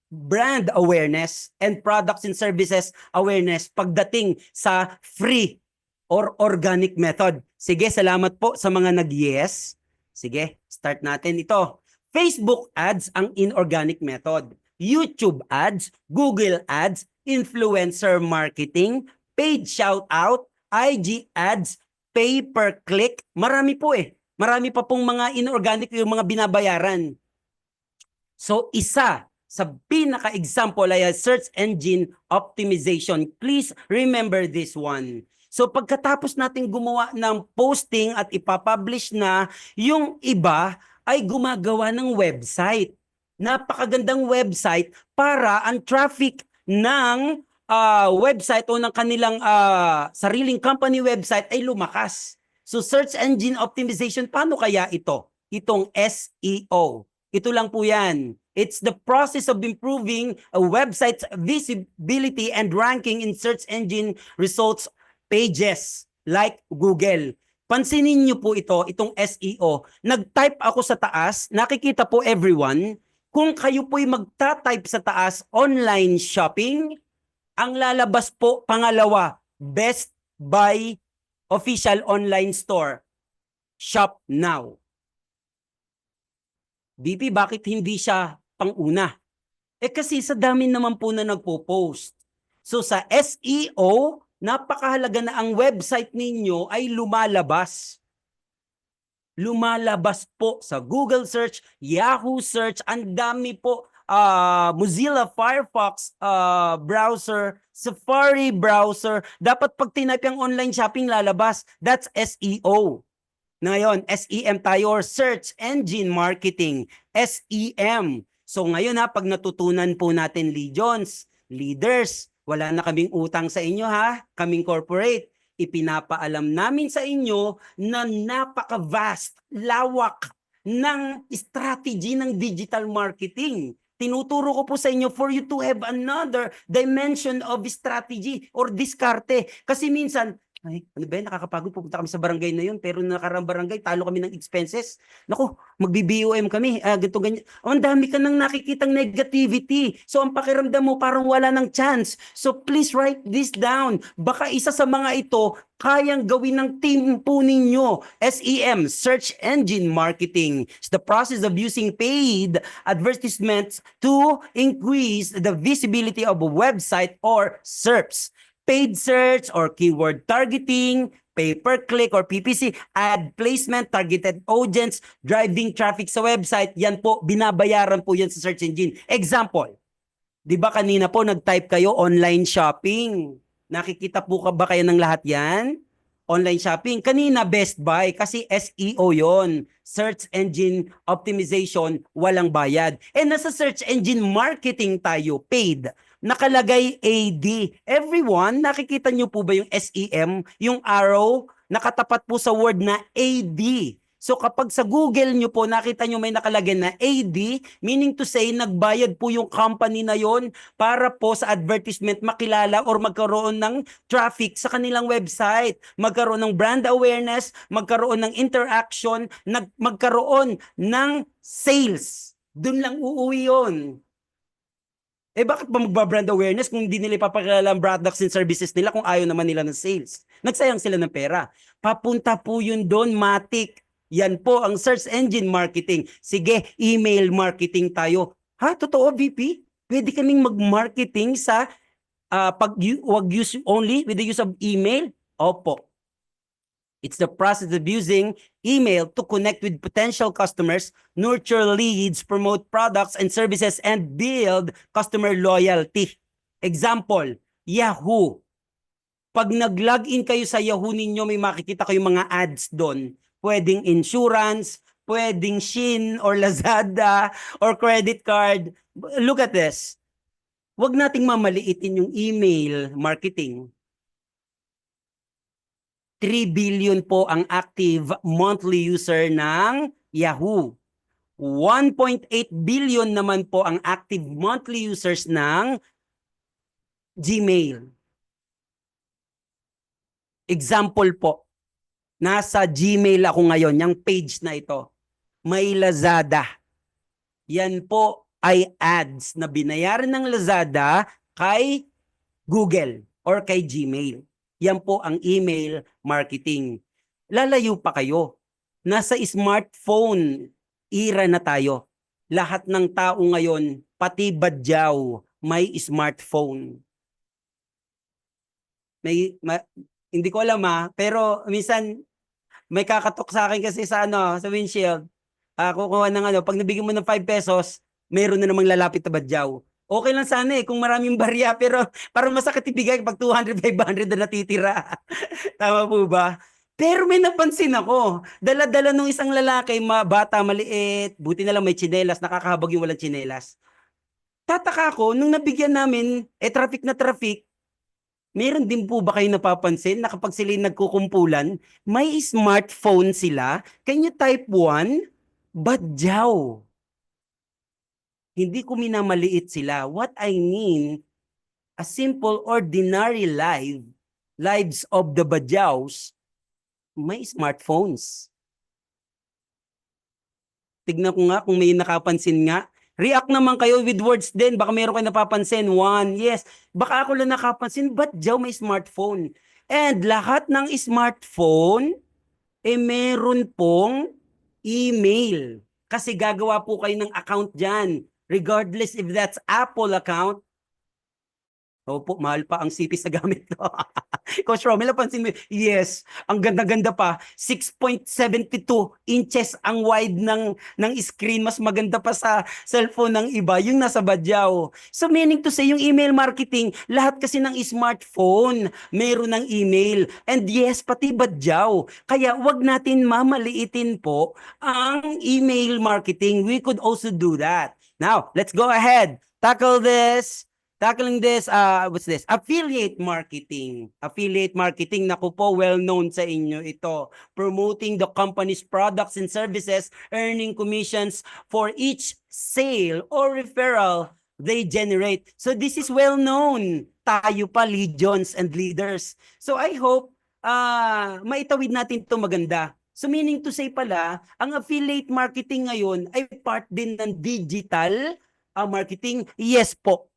brand awareness and products and services awareness pagdating sa free or organic method. Sige, salamat po sa mga nag-yes. Sige, start natin ito. Facebook ads ang inorganic method. YouTube ads, Google ads, influencer marketing, paid shoutout, IG ads, pay-per-click. Marami po eh. Marami pa pong mga inorganic yung mga binabayaran. So, isa sa pinaka-example ay search engine optimization. Please remember this one. So, pagkatapos natin gumawa ng posting at ipapublish na, yung iba ay gumagawa ng website. Napakagandang website para ang traffic ng website o ng kanilang sariling company website ay lumakas. So search engine optimization, paano kaya ito? Itong SEO. Ito lang po yan. It's the process of improving a website's visibility and ranking in search engine results pages like Google. Pansinin niyo po itong SEO. Nag-type ako sa taas, nakikita po everyone, kung kayo po'y magta-type sa taas online shopping, ang lalabas po pangalawa, Best Buy official online store. Shop now. BP, bakit hindi siya pang-una? Kasi sa dami naman po na nagpo-post. So sa SEO, napakahalaga na ang website ninyo ay lumalabas. Lumalabas po sa Google search, Yahoo search, ang dami po. Mozilla Firefox browser, Safari browser. Dapat pag tinype yung online shopping lalabas. That's SEO. Ngayon, SEM tayo, or Search Engine Marketing. SEM. So ngayon pag natutunan po natin, Legions, Leaders, wala na kaming utang sa inyo ha, kaming corporate. Ipinapaalam namin sa inyo na napaka-vast, lawak ng strategy ng digital marketing. Tinuturo ko po sa inyo for you to have another dimension of strategy or diskarte. Kasi minsan, ay, ano ba yun, nakakapagod, pupunta kami sa barangay na yun, pero nakarang barangay, talo kami ng expenses. Naku, magbi-BOM kami, ganito, ganyan. Oh, ang dami ka nang nakikitang negativity. So, ang pakiramdam mo parang wala ng chance. So, please write this down. Baka isa sa mga ito, kayang gawin ng team po ninyo. SEM, Search Engine Marketing. It's the process of using paid advertisements to increase the visibility of a website or SERPs. Paid search or keyword targeting, pay-per-click or PPC, ad placement, targeted audience, driving traffic sa website, yan po, binabayaran po yan sa search engine. Example, di ba kanina po nag-type kayo online shopping? Nakikita po ba kayo ng lahat yan? Online shopping. Kanina Best Buy kasi SEO yon, Search Engine Optimization, walang bayad. Nasa search engine marketing tayo, paid. Nakalagay AD. Everyone, nakikita nyo po ba yung SEM, yung arrow, nakatapat po sa word na AD. So kapag sa Google nyo po, nakita nyo may nakalagay na AD, meaning to say, nagbayad po yung company na yon para po sa advertisement makilala or magkaroon ng traffic sa kanilang website, magkaroon ng brand awareness, magkaroon ng interaction, magkaroon ng sales. Doon lang uuwi yun. Bakit ba magba-brand awareness kung hindi nila ipapakilala ang products and services nila kung ayaw naman nila ng sales? Nagsayang sila ng pera. Papunta po yun doon, matik. Yan po ang search engine marketing. Sige, email marketing tayo. Ha? Totoo, VP? Pwede kaming mag-marketing sa wag use only with the use of email? Opo. It's the process of using email to connect with potential customers, nurture leads, promote products and services, and build customer loyalty. Example, Yahoo. Pag nag-login kayo sa Yahoo ninyo, may makikita kayong mga ads doon. Pwedeng insurance, pwedeng Shein or Lazada or credit card. Look at this. Huwag nating mamaliitin yung email marketing. 3 billion po ang active monthly user ng Yahoo. 1.8 billion naman po ang active monthly users ng Gmail. Example po, nasa Gmail ako ngayon, yung page na ito. May Lazada. Yan po ay ads na binayaran ng Lazada kay Google or kay Gmail. Yan po ang email marketing. Lalayo pa kayo. Nasa smartphone era na tayo. Lahat ng tao ngayon, pati badyaw, may smartphone. Hindi ko alam pero minsan may kakatok sa akin kasi sa sa windshield. Kukuha ng pag nabigyan mo ng 5 pesos, mayroon na namang lalapit na badyaw. Okay lang sana kung maraming barya, pero parang masakit ibigay pag 200, 500 na natitira. Tama po ba? Pero may napansin ako, dala-dala nung isang lalaki, bata, maliit, buti na lang may tsinelas, nakakahabag yung walang tsinelas. Tataka ko, nung nabigyan namin, traffic na traffic, meron din po ba kayo napapansin na kapag sila nagkukumpulan, may smartphone sila? Can you type 1? Badyaw. Hindi ko minamaliit sila. What I mean, a simple, ordinary lives of the badyaws, may smartphones. Tignan ko nga kung may nakapansin nga. React naman kayo with words din. Baka meron kayo napapansin. 1, yes. Baka ako lang nakapansin, badyaw may smartphone. And lahat ng smartphone, meron pong email. Kasi gagawa po kayo ng account dyan. Regardless if that's Apple account. Opo, mahal pa ang CP sa gamit ko. Coach Romel, napansin mo, yes, ang ganda-ganda pa. 6.72 inches ang wide ng screen. Mas maganda pa sa cellphone ng iba, yung nasa badyaw. So meaning to say, yung email marketing, lahat kasi ng smartphone, meron ng email. And yes, pati badyaw. Kaya wag natin mamaliitin po ang email marketing. We could also do that. Now, let's go ahead. Tackle this. Tackling this, what's this? Affiliate marketing. Affiliate marketing, naku po, well known sa inyo ito. Promoting the company's products and services, earning commissions for each sale or referral they generate. So this is well known. Tayo pa, legions and leaders. So I hope maitawid natin ito maganda. So meaning to say pala, ang affiliate marketing ngayon ay part din ng digital marketing. Yes po.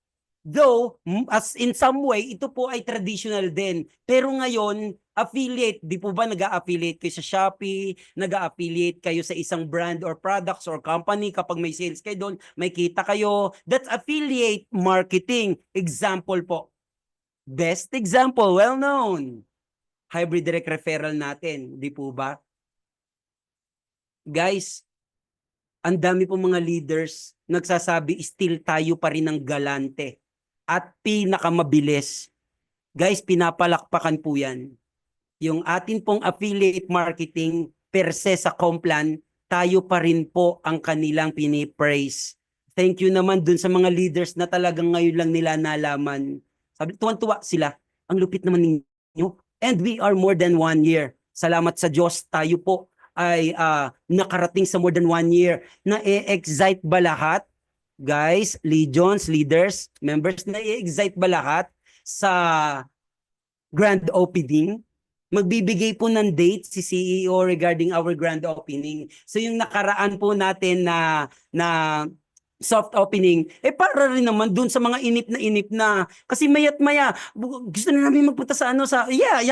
Though, as in some way, ito po ay traditional din. Pero ngayon, affiliate, di po ba nag-a-affiliate kayo sa Shopee, nag-a-affiliate kayo sa isang brand or products or company, kapag may sales kayo doon, may kita kayo. That's affiliate marketing. Example po. Best example, well known. Hybrid direct referral natin, di po ba? Guys, ang dami po mga leaders nagsasabi still tayo pa rin ng galante at pinakamabilis. Guys, pinapalakpakan po yan. Yung atin pong affiliate marketing per se sa Complan, tayo pa rin po ang kanilang pinipraise. Thank you naman dun sa mga leaders na talagang ngayon lang nila nalaman. Sabi, tuwan-tuwa sila. Ang lupit naman ninyo. And we are more than 1 year. Salamat sa Diyos, tayo po ay nakarating sa more than 1 year. Na-excite ba lahat? Guys, legions, leaders, members, na-excite ba lahat sa grand opening? Magbibigay po ng date si CEO regarding our grand opening. So yung nakaraan po natin na soft opening, para rin naman dun sa mga inip na, kasi maya't maya, gusto na namin magpunta sa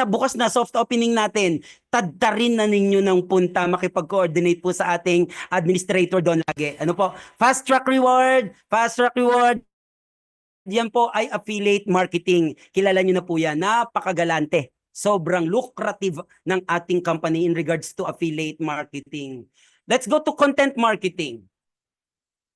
bukas na soft opening natin. Tadtarin na ninyo ng punta, makipag-coordinate po sa ating administrator doon lagi. Ano po? Fast track reward. Yan po ay affiliate marketing. Kilala nyo na po yan. Napakagalante. Sobrang lucrative ng ating company in regards to affiliate marketing. Let's go to content marketing.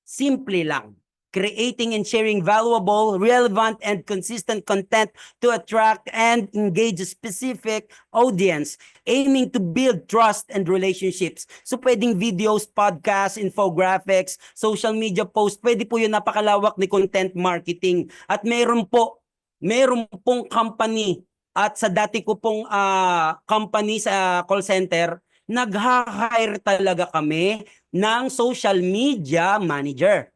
Simple lang. Creating and sharing valuable, relevant, and consistent content to attract and engage a specific audience, aiming to build trust and relationships. So pwedeng videos, podcasts, infographics, social media posts, pwede po yun, napakalawak ni content marketing. At meron pong company, at sa dati ko pong company sa call center, nag-hire talaga kami ng social media manager.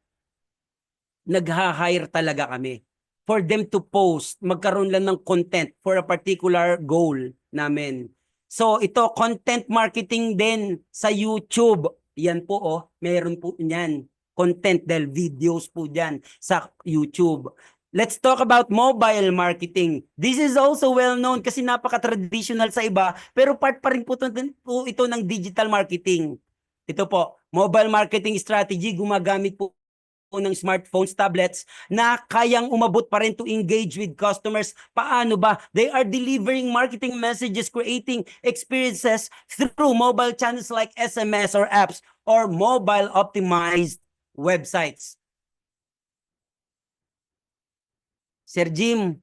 Nag-hire talaga kami for them to post, magkaroon lang ng content for a particular goal namin. So ito, content marketing din sa YouTube. Yan po, meron po yan. Content dahil videos po dyan sa YouTube. Let's talk about mobile marketing. This is also well known kasi napaka-traditional sa iba, pero part pa rin po ito ng digital marketing. Ito po, mobile marketing strategy, gumagamit po ng smartphones, tablets na kayang umabot pa rin to engage with customers. Paano ba? They are delivering marketing messages, creating experiences through mobile channels like SMS or apps or mobile optimized websites. Sir Jim,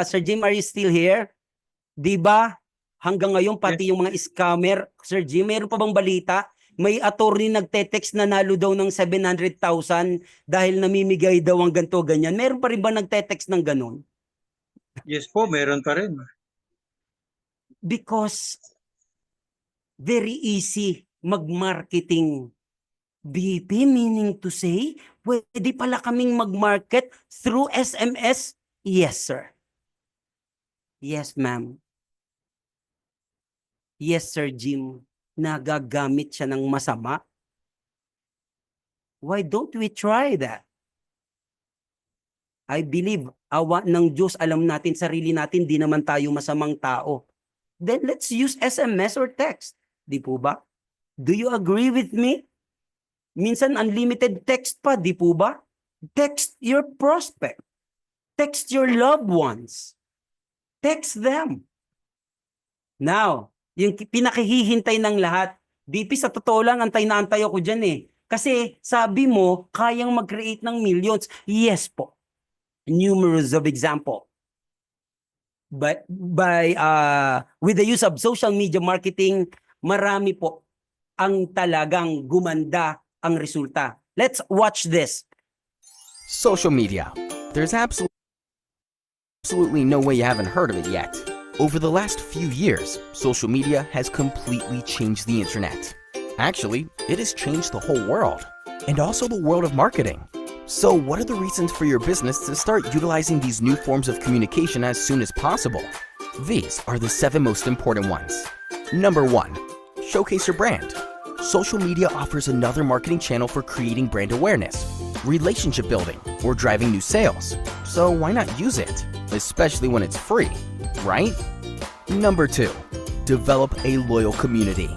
Sir Jim, are you still here? Di ba? Hanggang ngayon, pati yung mga scammer, Sir Jim, meron pa bang balita? May attorney nagte-text na nalo daw ng 700,000 dahil namimigay daw ang ganito, ganyan. Meron pa rin ba nagte-text ng ganon? Yes po, meron pa rin. Because very easy mag-marketing. BP, meaning to say, pwede pala kaming mag-market through SMS? Yes, sir. Yes, ma'am. Yes, Sir Jim. Nagagamit siya ng masama. Why don't we try that? I believe, awa ng Diyos, alam natin, sarili natin, di naman tayo masamang tao. Then let's use SMS or text. Di po ba? Do you agree with me? Minsan unlimited text pa, di po ba? Text your prospect. Text your loved ones. Text them. Now, yung pinakihihintay ng lahat, BP, sa totoo lang, antay na antay ako dyan eh. Kasi sabi mo, kayang mag-create ng millions. Yes po. Numerous of example. But with the use of social media marketing, marami po ang talagang gumanda ang resulta. Let's watch this. Social media, there's absolutely no way you haven't heard of it yet. Over the last few years, social media has completely changed the internet. Actually, it has changed the whole world, and also the world of marketing. So what are the reasons for your business to start utilizing these new forms of communication as soon as possible? These are the 7 most important ones. Number 1, showcase your brand. Social media offers another marketing channel for creating brand awareness, relationship building, or driving new sales. So why not use it? Especially when it's free, right? Number 2, develop a loyal community.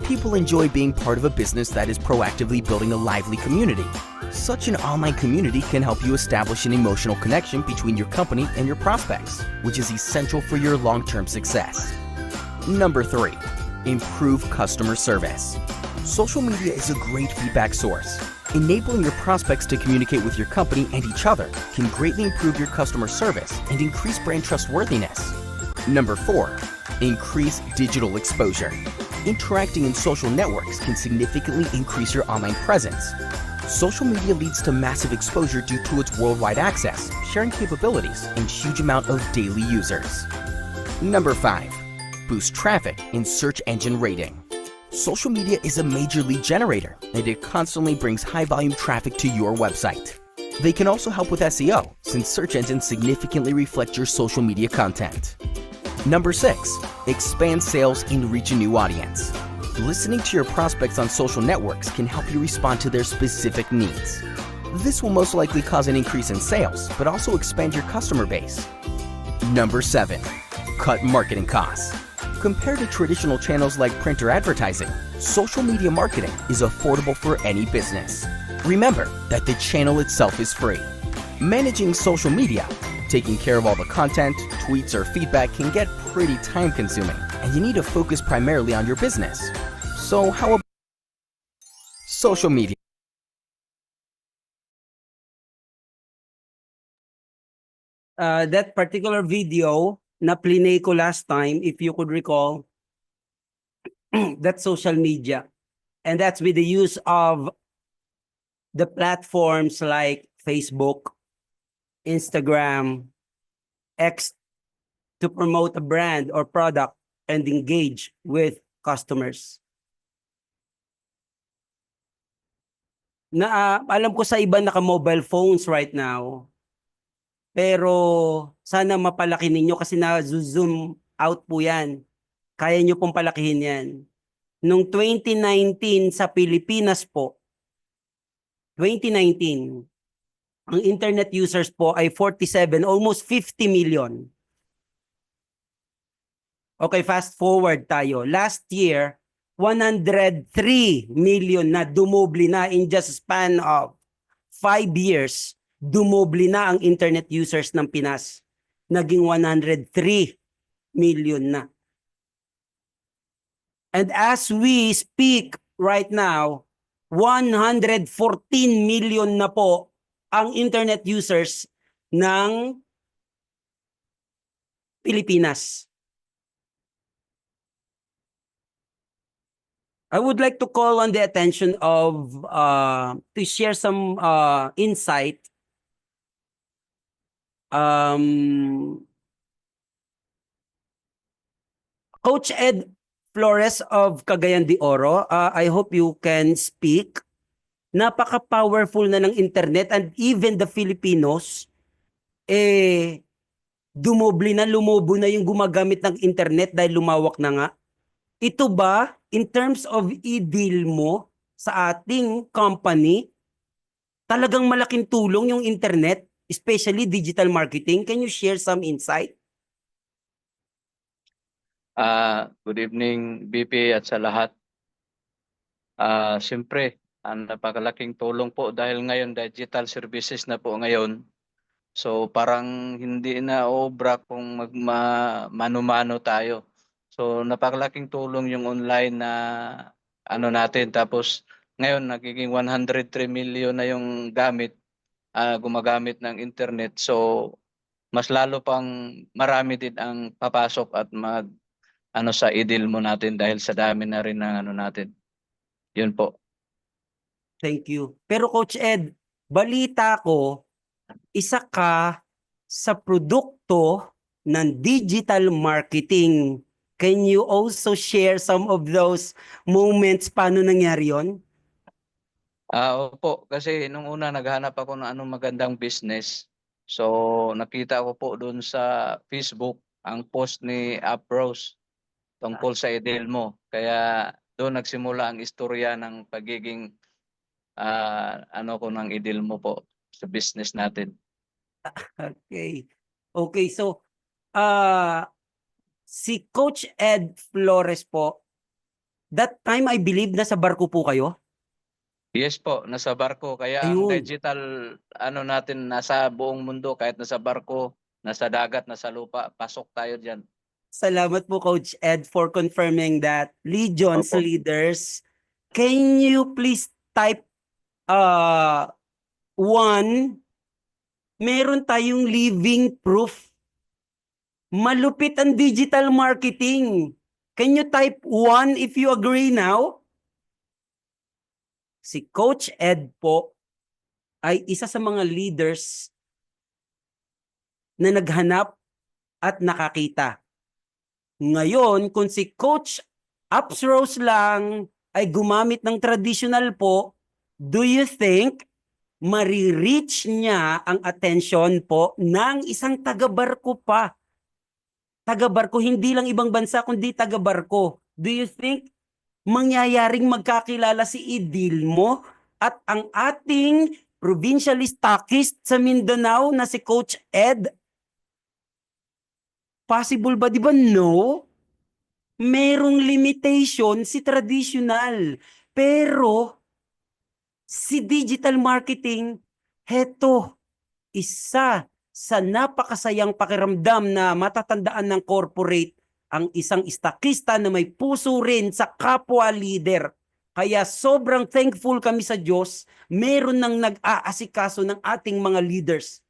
People enjoy being part of a business that is proactively building a lively community. Such an online community can help you establish an emotional connection between your company and your prospects, which is essential for your long-term success. Number 3, improve customer service. Social media is a great feedback source. Enabling your prospects to communicate with your company and each other can greatly improve your customer service and increase brand trustworthiness. Number 4, increase digital exposure. Interacting in social networks can significantly increase your online presence. Social media leads to massive exposure due to its worldwide access, sharing capabilities, and huge amount of daily users. Number 5, boost traffic in search engine rating. Social media is a major lead generator, and it constantly brings high-volume traffic to your website. They can also help with SEO, since search engines significantly reflect your social media content. Number 6, expand sales and reach a new audience. Listening to your prospects on social networks can help you respond to their specific needs. This will most likely cause an increase in sales, but also expand your customer base. Number 7, cut marketing costs. Compared to traditional channels like print or advertising, social media marketing is affordable for any business. Remember that the channel itself is free. Managing social media, taking care of all the content, tweets, or feedback can get pretty time-consuming, and you need to focus primarily on your business. So how about social media? That particular video na plinay ko last time, if you could recall, that's social media. And that's with the use of the platforms like Facebook, Instagram, X to promote a brand or product and engage with customers. Alam ko sa iba naka-mobile phones right now, pero sana mapalaki ninyo kasi na-zoom out po yan. Kaya nyo pong palakihin yan. Noong 2019 sa Pilipinas po, 2019, ang internet users po ay 47, almost 50 million. Okay, fast forward tayo. Last year, 103 million na, dumoble na in just span of 5 years. Dumoble na ang internet users ng Pinas. Naging 103 million na. And as we speak right now, 114 million na po ang internet users ng Pilipinas. I would like to call on the attention of to share some insight. Coach Ed Flores of Cagayan de Oro, I hope you can speak. Napaka-powerful na ng internet and even the Filipinos, lumobo na yung gumagamit ng internet dahil lumawak na nga. Ito ba, in terms of i-deal mo sa ating company, talagang malaking tulong yung internet, especially digital marketing? Can you share some insight? Good evening, BP, at sa lahat. Siyempre, ang napakalaking tulong po dahil ngayon digital services na po ngayon. So parang hindi na obra kung mano-mano tayo. So napakalaking tulong yung online na natin. Tapos ngayon nagiging 103 million na yung gumagamit ng internet. So mas lalo pang marami din ang papasok at sa i-deal mo natin dahil sa dami na rin ng natin. Yun po. Thank you. Pero Coach Ed, balita ko, isa ka sa produkto ng digital marketing. Can you also share some of those moments? Paano nangyari yon? Opo, kasi nung una naghanap ako ng anong magandang business. So nakita ko po doon sa Facebook ang post ni Uprose tungkol sa Edelmo. Kaya doon nagsimula ang istorya ng pagiging ko ng Edelmo po sa business natin. Okay. Okay, so si Coach Ed Flores po, that time I believe nasa barko po kayo? Yes po, nasa barko. Kaya ang Ayun. digital natin nasa buong mundo, kahit nasa barko, nasa dagat, nasa lupa, pasok tayo diyan. Salamat po Coach Ed for confirming that. Legions Opo. leaders, can you please type one? Meron tayong living proof. Malupit ang digital marketing. Can you type 1 if you agree now? Si Coach Ed po ay isa sa mga leaders na naghanap at nakakita. Ngayon, kung si Coach Uprose lang ay gumamit ng traditional po, do you think marireach niya ang attention po ng isang taga-barko pa? Taga-barko, hindi lang ibang bansa, kundi taga-barko. Do you think mangyayaring magkakilala si Edelmo at ang ating provincial stockist sa Mindanao na si Coach Ed? Possible ba? Di ba no? Merong limitation si traditional. Pero si digital marketing, heto, isa sa napakasayang pakiramdam na matatandaan ng corporate ang isang istakista na may puso rin sa kapwa leader. Kaya sobrang thankful kami sa Diyos, meron nang nag-aasikaso ng ating mga leaders.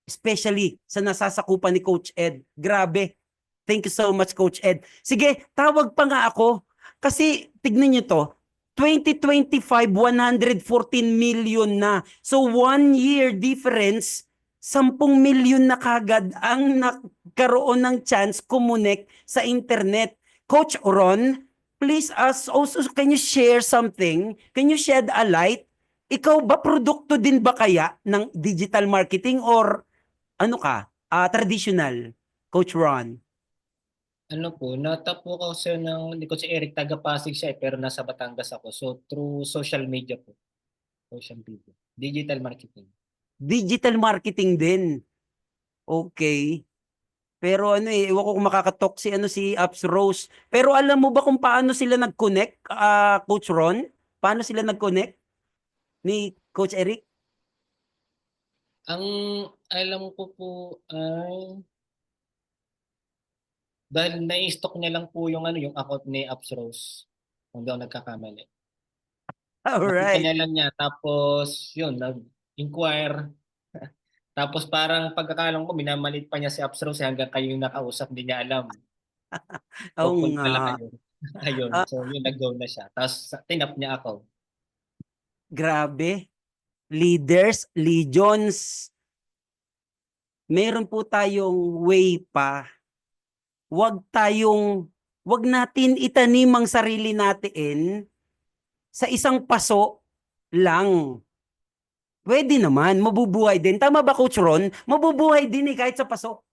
Especially sa nasasakupan ni Coach Ed. Grabe. Thank you so much, Coach Ed. Sige, tawag pa nga ako. Kasi tignan nyo to, 2025, 114 million na. So 1 year difference, 10 million na kagad ang nagkaroon ng chance connect sa internet. Coach Ron, please also can you share something? Can you shed a light? Ikaw ba produkto din ba kaya ng digital marketing or ano ka? Traditional, Coach Ron? Ano po, natap po kasi ni Coach Eric, taga Pasig siya pero nasa Batangas ako. So through social media po. Social media. Digital marketing. Digital marketing din. Okay. Pero ewan ko kung makakatalk si Uprose. Pero alam mo ba kung paano sila nag-connect, Coach Ron? Paano sila nag-connect ni Coach Eric? Ang alam ko po ay dahil na-stock niya lang po yung yung account ni Uprose. Kung daw nagkakamali. Nakita Alright. niya lang niya. Tapos yun, nag-inquire. Tapos parang pagkakalang ko, minamalit pa niya si Uprose hanggang kayo yung nakausap, hindi niya alam. Oo Open pala nga. kayo. Ayun, so yun, nag-go na siya. Tapos tinap niya ako. Grabe. Leaders, legions. Meron po tayong way pa. Wag natin itanim ang sarili natin sa isang paso lang. Pwede naman, mabubuhay din. Tama ba, Coach Ron? Mabubuhay din kahit sa paso.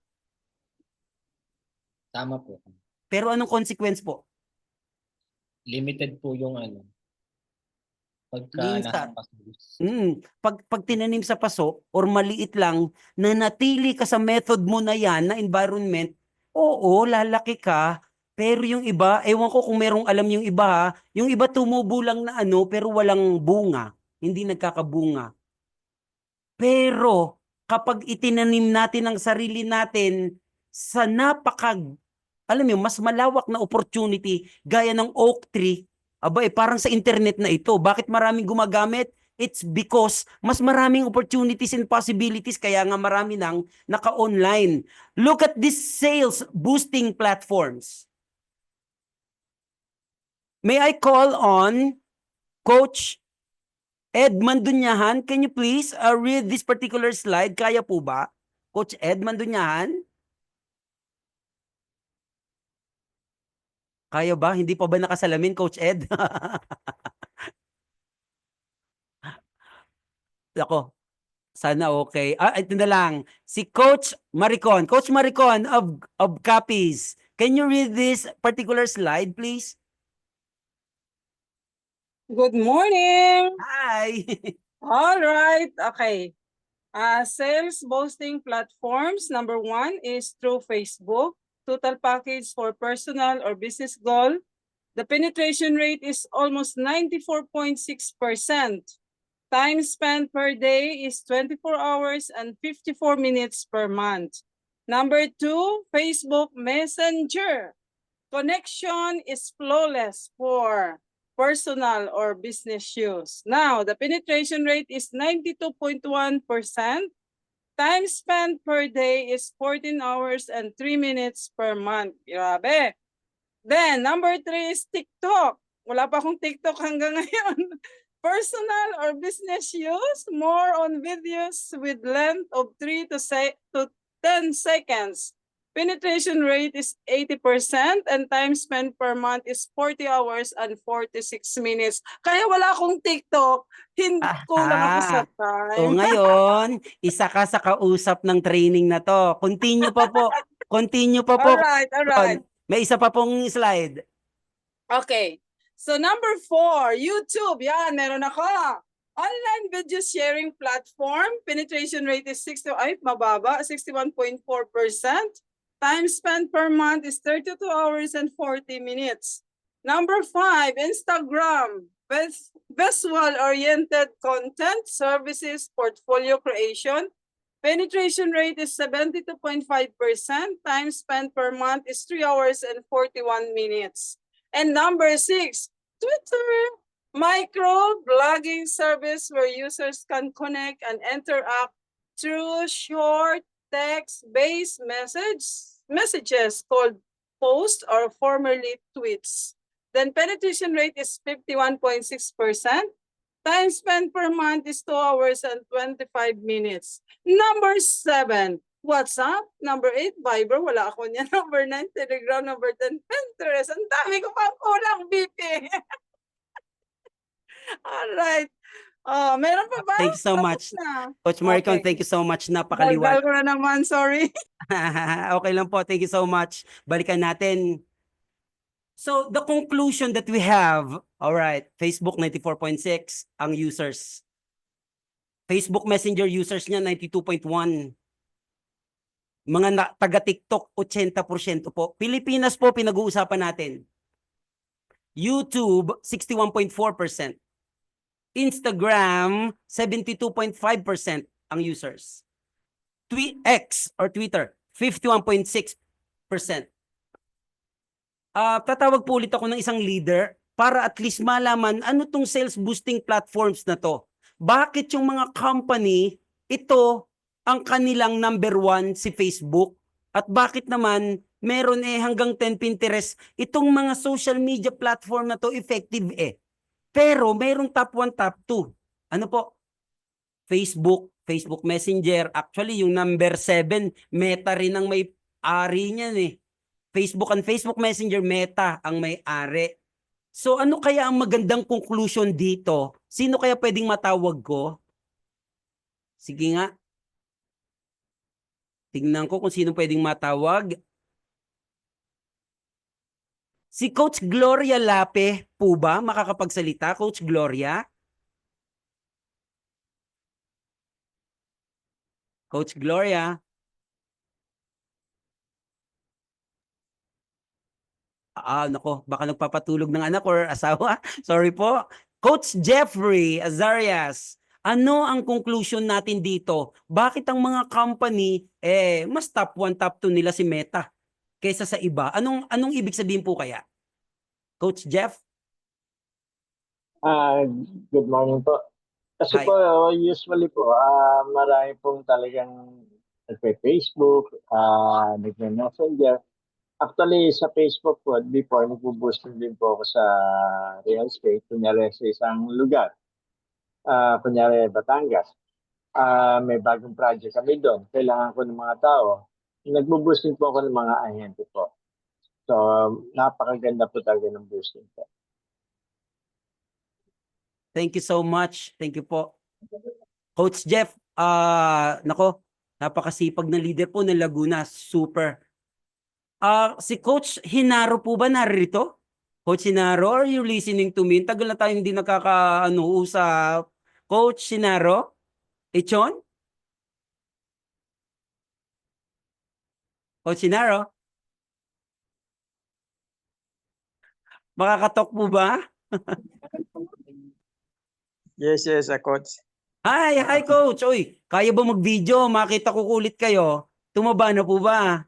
Tama po. Pero anong consequence po? Limited po yung pagka Minsan. nasa paso. Pag tinanim sa paso or maliit lang, na natili ka sa method mo na yan, na environment, oo, lalaki ka. Pero yung iba, ewan ko kung merong alam yung iba ha, yung iba tumubo lang na pero walang bunga. Hindi nagkakabunga. Pero kapag itinanim natin ang sarili natin sa alam mo, mas malawak na opportunity gaya ng oak tree, parang sa internet na ito. Bakit maraming gumagamit? It's because mas maraming opportunities and possibilities kaya nga marami nang naka-online. Look at these sales boosting platforms. May I call on Coach Ed Mandunyahan, can you please read this particular slide? Kaya po ba? Coach Ed Mandunyahan? Kaya ba? Hindi pa ba nakasalamin, Coach Ed? Ako, sana okay. Ito na lang. Si Coach Maricon. Coach Maricon of Copies. Can you read this particular slide, please? Good morning. Hi. All right. Okay. Sales boosting platforms. Number 1 is through Facebook. Total package for personal or business goal. The penetration rate is almost 94.6%. Time spent per day is 24 hours and 54 minutes per month. Number 2, Facebook Messenger. Connection is flawless for personal or business use. Now, the penetration rate is 92.1%. Time spent per day is 14 hours and 3 minutes per month. Grabe. Then, number 3 is TikTok. Wala pa akong TikTok hanggang ngayon. Personal or business use, more on videos with length of 3 to 10 seconds. Penetration rate is 80% and time spent per month is 40 hours and 46 minutes. Kaya wala akong TikTok, hindi kulang ako sa time. So ngayon, isa ka sa kausap ng training na to. Continue pa po. Continue pa po. Alright. May isa pa pong slide. Okay. So number 4, YouTube. Yan, meron ako. Online video sharing platform. Penetration rate is 61.4%. Time spent per month is 32 hours and 40 minutes. Number 5, Instagram. Visual-oriented content, services, portfolio creation. Penetration rate is 72.5%. Time spent per month is 3 hours and 41 minutes. And number 6, Twitter. Micro-blogging service where users can connect and interact through short text-based messages called posts or formerly tweets. Then penetration rate is 51.6%. Time spent per month is 2 hours and 25 minutes. Number 7, WhatsApp. Number 8, Viber. Wala ako niya. Number 9, Telegram. Number 10, Pinterest. Ang dami ko pang kulang, BP. Alright. Meron pa ba? Thank you so much. Na. Coach Maricon, Okay. thank you so much. Napakaliwanag. Daldal ko na naman, sorry. Okay lang po. Thank you so much. Balikan natin. So, the conclusion that we have, all right, Facebook 94.6 ang users. Facebook Messenger users niya 92.1. Mga taga-TikTok 80% po. Pilipinas po pinag-uusapan natin. YouTube 61.4%. Instagram 72.5% ang users. X or Twitter 51.6%. Tatawag po ulit ako ng isang leader para at least malaman ano tong sales boosting platforms na to. Bakit yung mga company, ito ang kanilang number 1 si Facebook, at bakit naman meron hanggang 10 Pinterest, itong mga social media platform na to effective Pero merong top 1, top 2. Ano po? Facebook, Facebook Messenger. Actually, yung number 7, Meta rin ang may-ari niyan Facebook and Facebook Messenger, Meta ang may-ari. So ano kaya ang magandang conclusion dito? Sino kaya pwedeng matawag ko? Sige nga. Tingnan ko kung sino pwedeng matawag. Si Coach Gloria Lape po ba makakapagsalita? Coach Gloria? Coach Gloria? Nako, baka nagpapatulog ng anak or asawa. Sorry po. Coach Jeffrey Azarias, ano ang conclusion natin dito? Bakit ang mga company, mas top 1, top 2 nila si Meta kaysa sa iba? Anong ibig sabihin po kaya? Coach Jeff? Good morning po. Kasi Hi. po, usually po, marami pong talagang nagpe-Facebook, nagme-Messenger. Actually, sa Facebook po, before, nagpo-boosting din po ako sa real estate, kunyari sa isang lugar. kunyari Batangas, may bagong project kami doon, kailangan ko ng mga tao, nagbo-boosting po ako ng mga ahente po. So, napakaganda po talaga ng boosting po. Thank you so much. Thank you po. Coach Jeff, nako, napakasipag na leader po ng Laguna. Super. Si Coach Hinaro po ba narito? Coach Hinaro, are you listening to me? Tagal na tayo hindi usap. Coach Hinaro? Echon? Coach Hinaro? Makakatok po ba? Yes, Coach. Hi, Coach. Uy, kaya ba mag-video? Makita ko kulit kayo. Tumaba na po ba?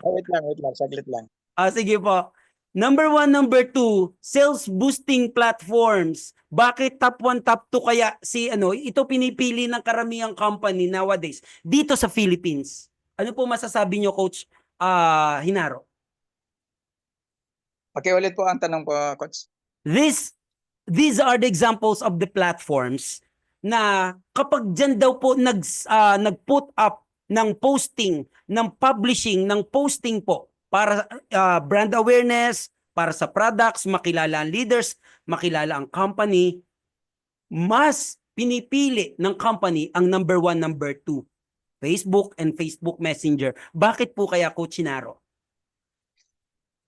Wait lang, saglit lang. Sige po. Number 1, number 2, sales boosting platforms. Bakit top 1, top 2 kaya ito pinipili ng karamihang company nowadays dito sa Philippines? Ano po masasabi nyo, Coach Hinaro? Pakiulit po ang tanong po, Coach. These are the examples of the platforms na kapag dyan daw po nag-put up ng posting, ng publishing, ng posting po para brand awareness, para sa products, makilala ang leaders, makilala ang company, mas pinipili ng company ang number 1, number 2, Facebook and Facebook Messenger. Bakit po kaya, Coach Hinaro?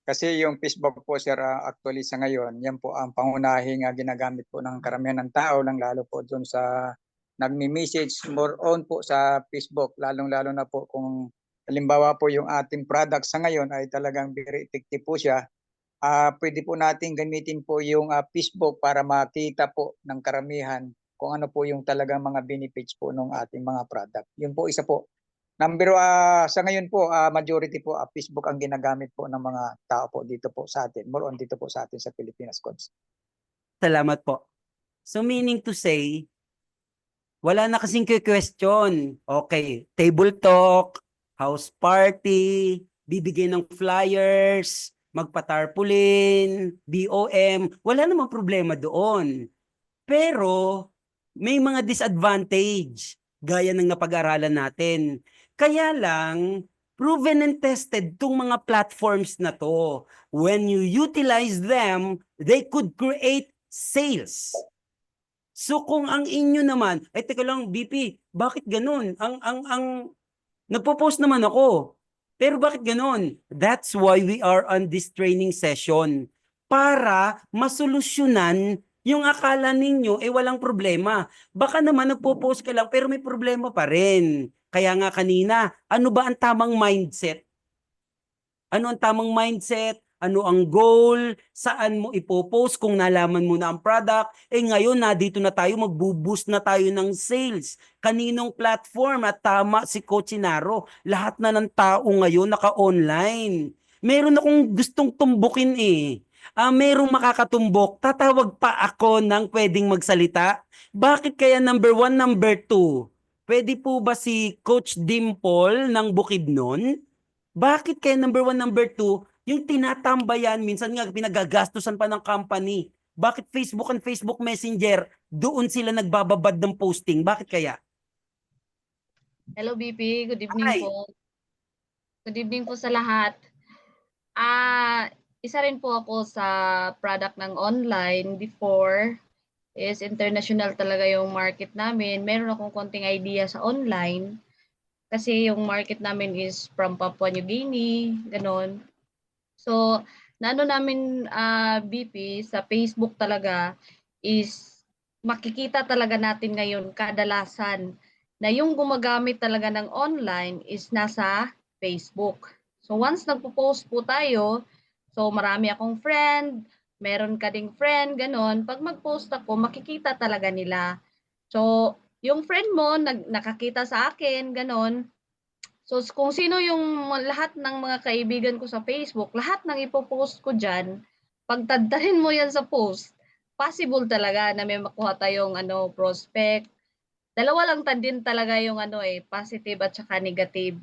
Kasi yung Facebook po, sir, actually sa ngayon, yan po ang pangunahing ginagamit po ng karamihan ng tao, lalo po dun sa nagmi-message more on po sa Facebook, lalong-lalo na po kung halimbawa po yung ating product sa ngayon ay talagang very effective po siya. Pwede po natin gamitin po yung Facebook para makita po ng karamihan kung ano po yung talagang mga benefits po ng ating mga product. Yun po isa po. Number sa ngayon po, majority po Facebook ang ginagamit po ng mga tao po dito po sa atin. More on dito po sa atin sa Pilipinas, Coach. Salamat po. So meaning to say, wala na kasing question. Okay, table talk, house party, bibigyan ng flyers, magpatarpulin, BOM, wala namang problema doon. Pero may mga disadvantage gaya ng napag-aralan natin. Kaya lang, proven and tested itong mga platforms na to. When you utilize them, they could create sales. So kung ang inyo naman, teka lang, BP, bakit ganun? Nagpo-post naman ako. Pero bakit ganun? That's why we are on this training session. Para masolusyonan yung akala ninyo, walang problema. Baka naman nagpo-post ka lang, pero may problema pa rin. Kaya nga kanina, ano ba ang tamang mindset? Ano ang tamang mindset? Ano ang goal? Saan mo ipopost kung nalaman mo na ang product? Ngayon, dito na tayo, magbo-boost na tayo ng sales. Kaninong platform? At tama si Coach Hinaro. Lahat na ng tao ngayon naka-online. Meron akong gustong tumbukin merong makakatumbok. Tatawag pa ako ng pwedeng magsalita. Bakit kaya number 1, number 2? Pwede po ba si Coach Dimple ng Bukidnon? Bakit kaya number 1, number 2? Yung tinatambayan, minsan nga pinagagastusan pa ng company. Bakit Facebook and Facebook Messenger, doon sila nagbababad ng posting? Bakit kaya? Hello BP, good evening po. Good evening po sa lahat. Isa rin po ako sa product ng online before. Is international talaga yung market namin. Meron akong konting idea sa online. Kasi yung market namin is from Papua New Guinea, ganon. So, namin BP sa Facebook talaga is makikita talaga natin ngayon kadalasan na yung gumagamit talaga ng online is nasa Facebook. So, once nagpo-post po tayo, so marami akong friend, meron ka ding friend, ganon. Pag mag-post ako, makikita talaga nila. So, yung friend mo, nakakita sa akin, ganon. So, kung sino yung lahat ng mga kaibigan ko sa Facebook, lahat ng ipopost ko dyan, pagtadtarin mo yan sa post, possible talaga na may makuha tayong prospect. Dalawa lang din talaga yung positive at saka negative.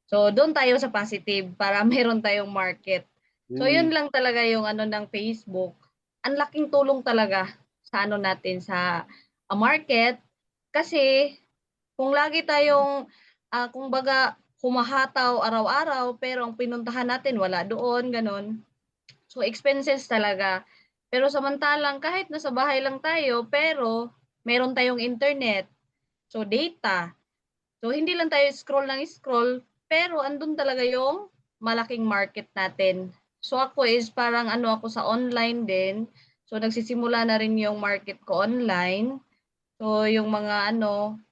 So, doon tayo sa positive para meron tayong market. So, yun lang talaga yung ng Facebook. Ang laking tulong talaga sa ano natin sa market. Kasi kung lagi tayong kumbaga humahataw araw-araw pero ang pinuntahan natin wala doon, ganun. So expenses talaga. Pero samantalang kahit nasa bahay lang tayo pero meron tayong internet, so data. So hindi lang tayo scroll ng scroll pero andun talaga yung malaking market natin. So ako is parang ano ako sa online din. So nagsisimula na rin yung market ko online. So yung mga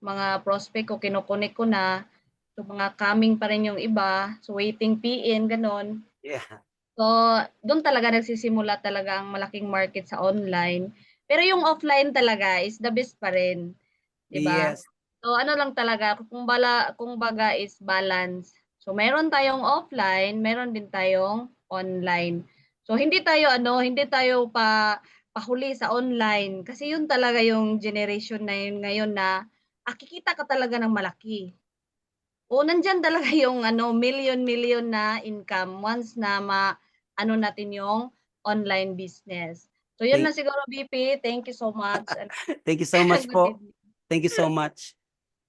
mga prospect ko kinukunik ko na. So mga coming pa rin yung iba. So waiting PN ganon. Yeah. So doon talaga nagsisimula talaga ang malaking market sa online. Pero yung offline talaga is the best pa rin, 'di ba? Yes. So ano lang talaga kung baga is balance. So meron tayong offline, meron din tayong online. So hindi tayo pahuli sa online kasi yun talaga yung generation na yun ngayon na kikita ka talaga ng malaki. O nandiyan talaga yung million na income once na natin yung online business. So yun na siguro BP, thank you so much. Thank you so much Good po. evening. Thank you so much.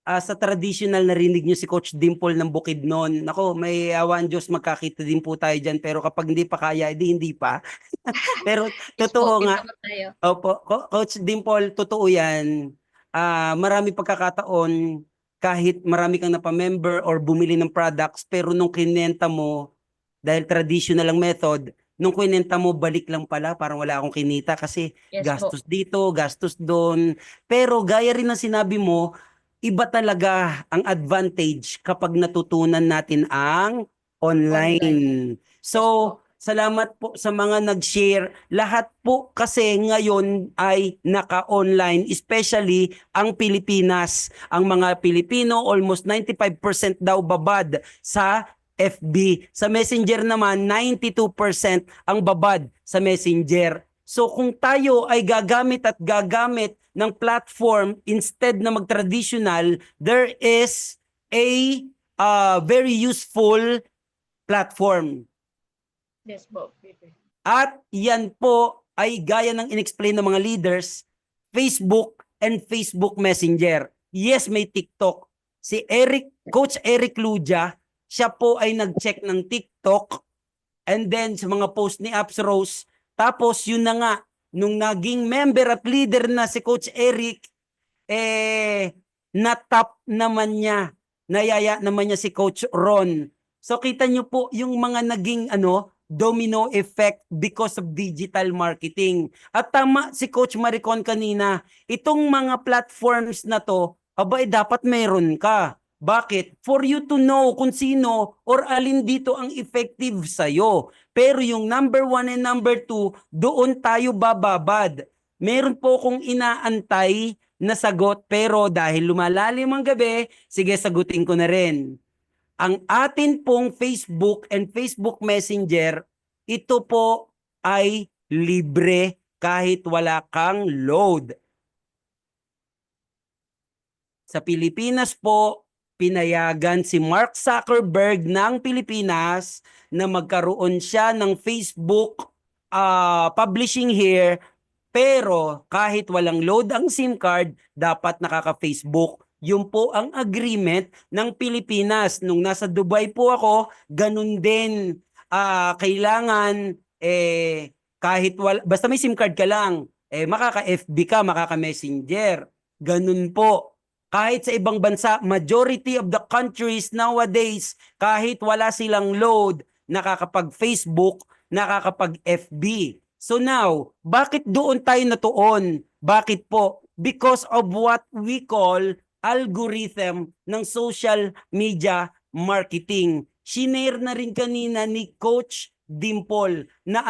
Sa traditional narinig niyo si Coach Dimple ng Bukidnon. Nako, may awa ang Diyos magkakita din po tayo diyan pero kapag hindi pa kaya, hindi pa. Pero totoo nga. Opo, Coach Dimple, totoo 'yan. Marami pagkakataon kahit marami kang napamember or bumili ng products pero nung kinenta mo dahil traditional ang method, nung kinenta mo balik lang pala, parang wala akong kinita kasi Yes po. gastos dito, gastos doon. Pero gaya rin ng sinabi mo, iba talaga ang advantage kapag natutunan natin ang online. So, salamat po sa mga nag-share. Lahat po kasi ngayon ay naka-online, especially ang Pilipinas. Ang mga Pilipino, almost 95% daw babad sa FB. Sa Messenger naman, 92% ang babad sa Messenger. So kung tayo ay gagamit ng platform instead na mag-traditional, there is a very useful platform. Yes po. At yan po ay gaya ng inexplain ng mga leaders, Facebook and Facebook Messenger. Yes, may TikTok. Si Coach Eric Ludia, siya po ay nag-check ng TikTok and then sa mga post ni Apps Rose. Tapos yun na nga, nung naging member at leader na si Coach Eric, na-top naman niya, nayaya naman niya si Coach Ron. So kita nyo po yung mga naging domino effect because of digital marketing. At tama si Coach Maricon kanina, itong mga platforms na to, dapat meron ka. Bakit? For you to know kung sino or alin dito ang effective sa'yo. Pero yung number 1 and number 2, doon tayo bababad. Meron po kong inaantay na sagot pero dahil lumalalim ang gabi, sige sagutin ko na rin. Ang atin pong Facebook and Facebook Messenger, ito po ay libre kahit wala kang load. Sa Pilipinas po, pinayagan si Mark Zuckerberg ng Pilipinas na magkaroon siya ng Facebook publishing here, pero kahit walang load ang SIM card, dapat nakaka-Facebook. Yun po ang agreement ng Pilipinas. Nung nasa Dubai po ako, ganun din. Kailangan kahit basta may SIM card ka lang, makaka-FB ka, makaka-Messenger. Ganun po. Kahit sa ibang bansa, majority of the countries nowadays, kahit wala silang load, nakakapag-Facebook, nakakapag-FB. So now, bakit doon tayo natuon? Bakit po? Because of what we call algorithm ng social media marketing. Shinare na rin kanina ni Coach Dimple na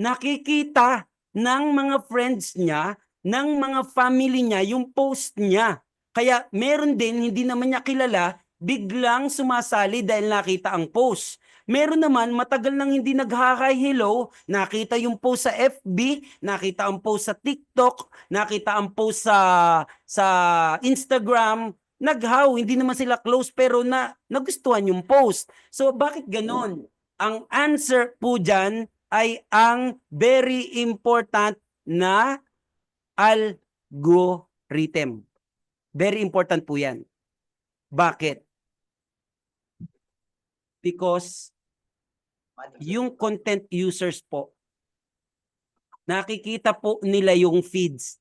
nakikita ng mga friends niya, ng mga family niya, yung post niya. Kaya meron din, hindi naman niya kilala, biglang sumasali dahil nakita ang post. Meron naman, matagal nang hindi nag-hi hello, nakita yung post sa FB, nakita ang post sa TikTok, nakita ang post sa Instagram, nag-how, hindi naman sila close pero nagustuhan yung post. So bakit ganon? Ang answer po dyan ay ang very important na algorithm. Very important po yan. Bakit? Because yung content users po, nakikita po nila yung feeds.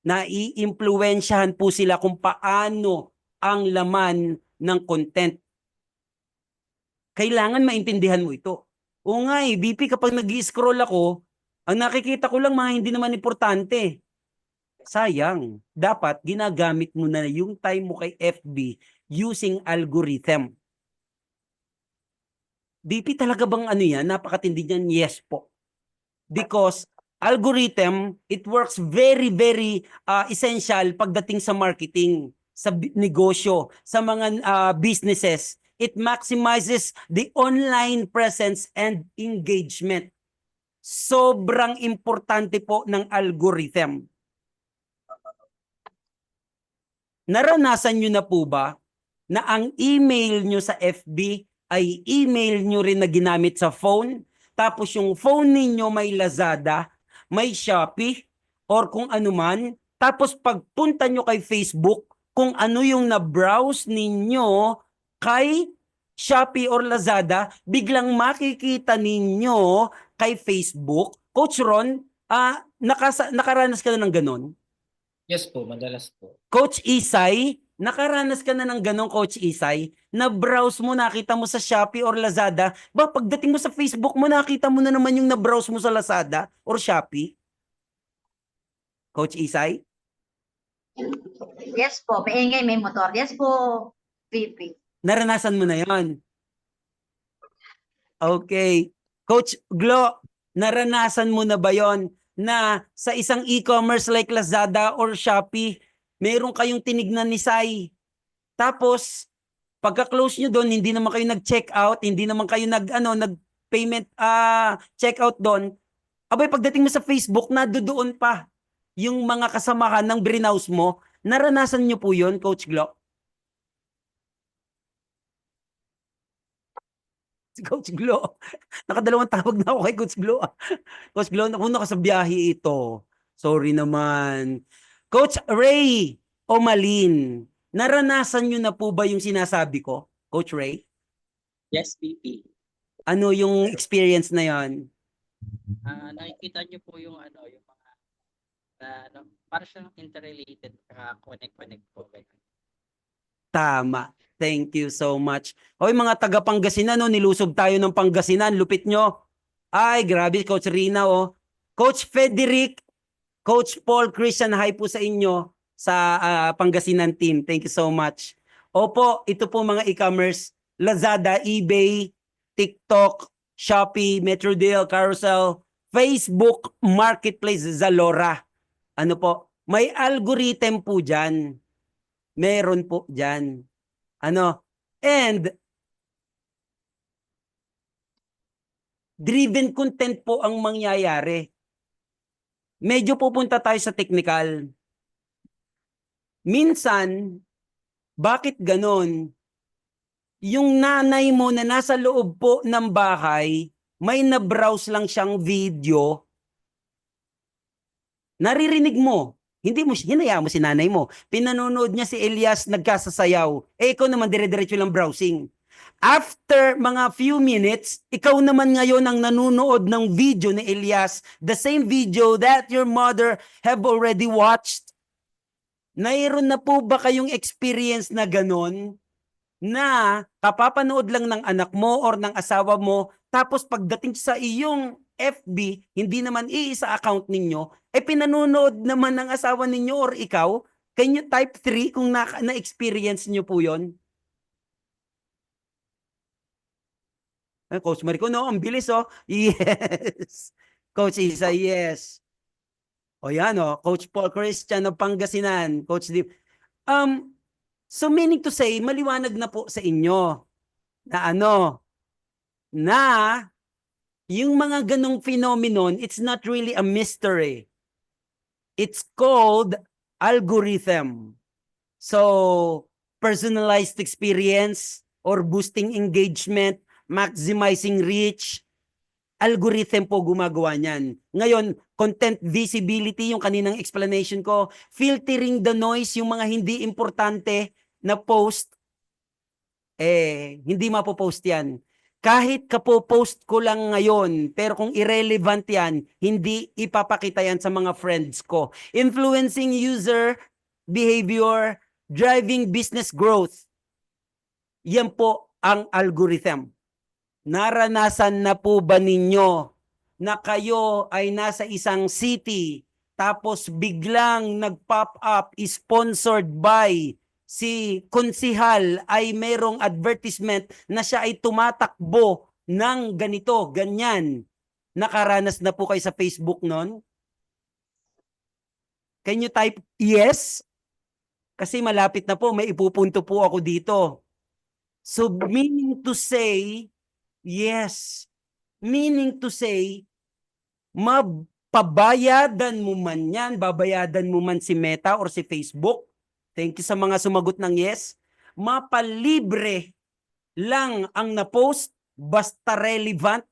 Nai-impluwensyahan po sila kung paano ang laman ng content. Kailangan maintindihan mo ito. O nga BP, kapag nag-scroll ako, ang nakikita ko lang mga hindi naman importante. Sayang. Dapat ginagamit mo na yung time mo kay FB using algorithm. BP, talaga bang ano yan? Napakatindi niyan? Yes po. Because algorithm, it works very, very essential pagdating sa marketing, sa negosyo, sa mga businesses. It maximizes the online presence and engagement. Sobrang importante po ng algorithm. Naranasan nyo na po ba na ang email nyo sa FB ay email nyo rin na ginamit sa phone? Tapos yung phone ninyo may Lazada, may Shopee, or kung ano man. Tapos pagpunta nyo kay Facebook, kung ano yung na-browse ninyo kay Shopee or Lazada, biglang makikita ninyo kay Facebook. Coach Ron, nakaranas ka na ng ganon? Yes po, madalas po. Coach Isay, nakaranas ka na ng ganon, Coach Isay? Na-browse mo, nakita mo sa Shopee or Lazada, ba pagdating mo sa Facebook mo, nakita mo na naman yung na-browse mo sa Lazada or Shopee? Coach Isay? Yes po, maingay, may motor. Yes po, VP. Naranasan mo na yon. Okay. Coach Glo, naranasan mo na ba yon na sa isang e-commerce like Lazada or Shopee, meron kayong tinignan ni Sai. Tapos, pagka-close nyo doon, hindi naman kayo nag-check out, hindi naman kayo nag-payment check out doon. Abay, pagdating mo sa Facebook, nadoon pa yung mga kasamahan ng browse mo. Naranasan nyo po yon, Coach Glo? Si Coach Glo. Nakadalawang tawag na ako kay Coach Glo. Coach Glo, kung naka sa biyahe ito. Sorry naman. Coach Ray Omalin, naranasan nyo na po ba yung sinasabi ko, Coach Ray? Yes, VP. Ano yung experience na yon? Nakikita nyo po yung yung mga para siyang interrelated, connect po. Tama. Thank you so much. Hoy mga taga Pangasinan, nilusob tayo ng Pangasinan. Lupit nyo. Ay, grabe, Coach Rina, Coach Frederick, Coach Paul Christian, hi po sa inyo sa Pangasinan team. Thank you so much. Opo, ito po mga e-commerce, Lazada, eBay, TikTok, Shopee, MetroDeal, Carousel, Facebook Marketplace, Zalora. Ano po? May algorithm po dyan. Meron po dyan. And driven content po ang mangyayari. Medyo pupunta tayo sa technical. Minsan, bakit ganon? Yung nanay mo na nasa loob po ng bahay, may na-browse lang siyang video, naririnig mo. Hindi mo, hinayaan mo si nanay mo. Pinanonood niya si Elias nagkasasayaw. Ikaw naman dire-diretso lang browsing. After mga few minutes, ikaw naman ngayon ang nanonood ng video ni Elias, the same video that your mother have already watched. Mayroon na po ba kayong experience na ganon? Na kapapanood lang ng anak mo or ng asawa mo, tapos pagdating sa iyong FB, hindi naman iisa account ninyo, pinanonood naman ng asawa ninyo or ikaw, can you type 3 kung na-experience nyo po yon? Coach Marico, no? Ang bilis, Yes. Coach Isa, yes. O yan, Coach Paul Christian ng Pangasinan. Coach Deep. So meaning to say, maliwanag na po sa inyo na na yung mga ganong phenomenon, it's not really a mystery. It's called algorithm. So, personalized experience or boosting engagement, maximizing reach, algorithm po gumagawa niyan. Ngayon, content visibility, yung kaninang explanation ko, filtering the noise, yung mga hindi importante na post, hindi mapopost yan. Kahit kapopost ko lang ngayon, pero kung irrelevant yan, hindi ipapakita yan sa mga friends ko. Influencing user behavior, driving business growth. Yan po ang algorithm. Naranasan na po ba ninyo na kayo ay nasa isang city tapos biglang nag-pop up, sponsored by si konsihal ay merong advertisement na siya ay tumatakbo ng ganito, ganyan. Nakaranas na po kayo sa Facebook nun? Can you type yes? Kasi malapit na po, may ipupunto po ako dito. So meaning to say, yes. Meaning to say, mapabayadan mo man yan, babayadan mo man si Meta or si Facebook. Thank you sa mga sumagot ng yes. Mapalibre lang ang na-post, basta relevant.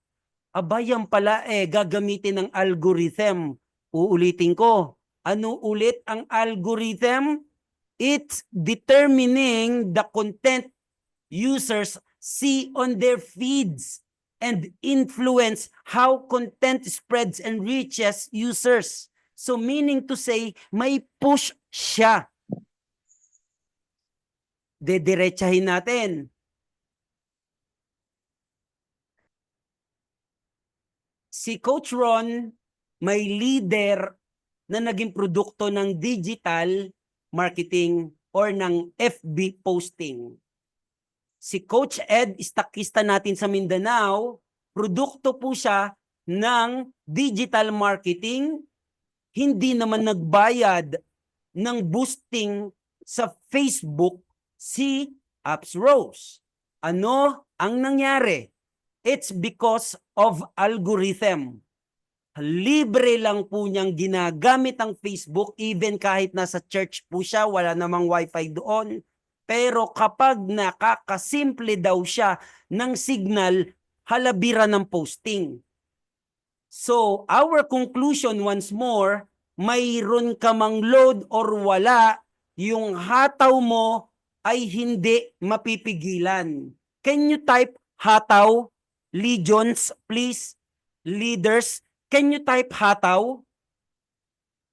Aba, yan pala gagamitin ng algorithm. Uulitin ko. Ano ulit ang algorithm? It's determining the content users see on their feeds and influence how content spreads and reaches users. So meaning to say, may push siya. Dediretsahin natin. Si Coach Ron, may leader na naging produkto ng digital marketing or ng FB posting. Si Coach Ed, istakista natin sa Mindanao, produkto po siya ng digital marketing, hindi naman nagbayad ng boosting sa Facebook si Apps Rose. Ano ang nangyari? It's because of algorithm. Libre lang po niyang ginagamit ang Facebook even kahit nasa church po siya, wala namang wifi doon. Pero kapag nakakasimple daw siya ng signal, halabira ng posting. So, our conclusion once more, mayroon ka mang load or wala, yung hataw mo ay hindi mapipigilan. Can you type hataw? Legions, please. Leaders, can you type hataw?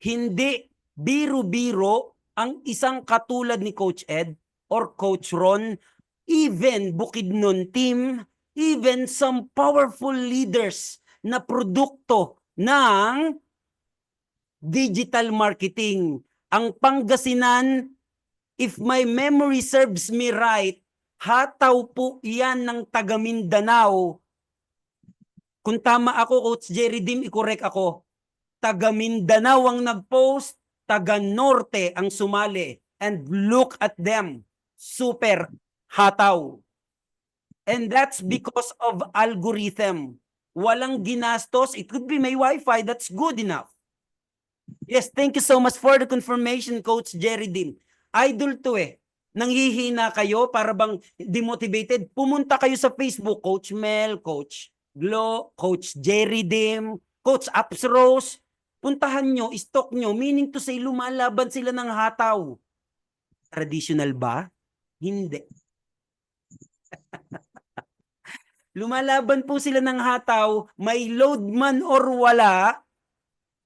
Hindi biro-biro ang isang katulad ni Coach Ed or Coach Ron, even Bukidnon team, even some powerful leaders na produkto ng digital marketing. Ang Pangasinan, if my memory serves me right, hataw po yan ng taga Mindanao. Kung tama ako, Coach Jerry Dim, i-correct ako. Taga Mindanao ang nag-post, taga Norte ang sumali. And look at them. Super hataw. And that's because of algorithm. Walang ginastos. It could be may Wi-Fi. That's good enough. Yes, thank you so much for the confirmation, Coach Jerry Dim. Idol to eh. Nanghihina kayo para bang demotivated. Pumunta kayo sa Facebook, Coach Mel, Coach Glo, Coach Jerry Dim, Coach Apps Rose. Puntahan nyo, stalk nyo, meaning to say lumalaban sila ng hataw. Traditional ba? Hindi. Lumalaban po sila ng hataw, may load man or wala,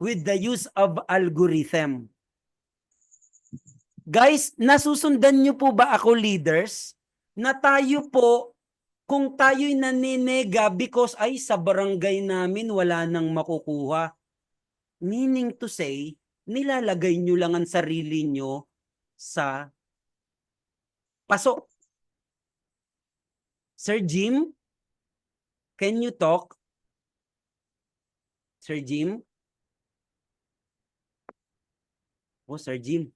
with the use of algorithm. Guys, nasusundan nyo po ba ako, leaders? Na tayo po, kung tayo'y naninega because ay sa barangay namin wala nang makukuha. Meaning to say, nilalagay nyo lang ang sarili nyo sa paso. Sir Jim, can you talk? Sir Jim? Oh, Sir Jim.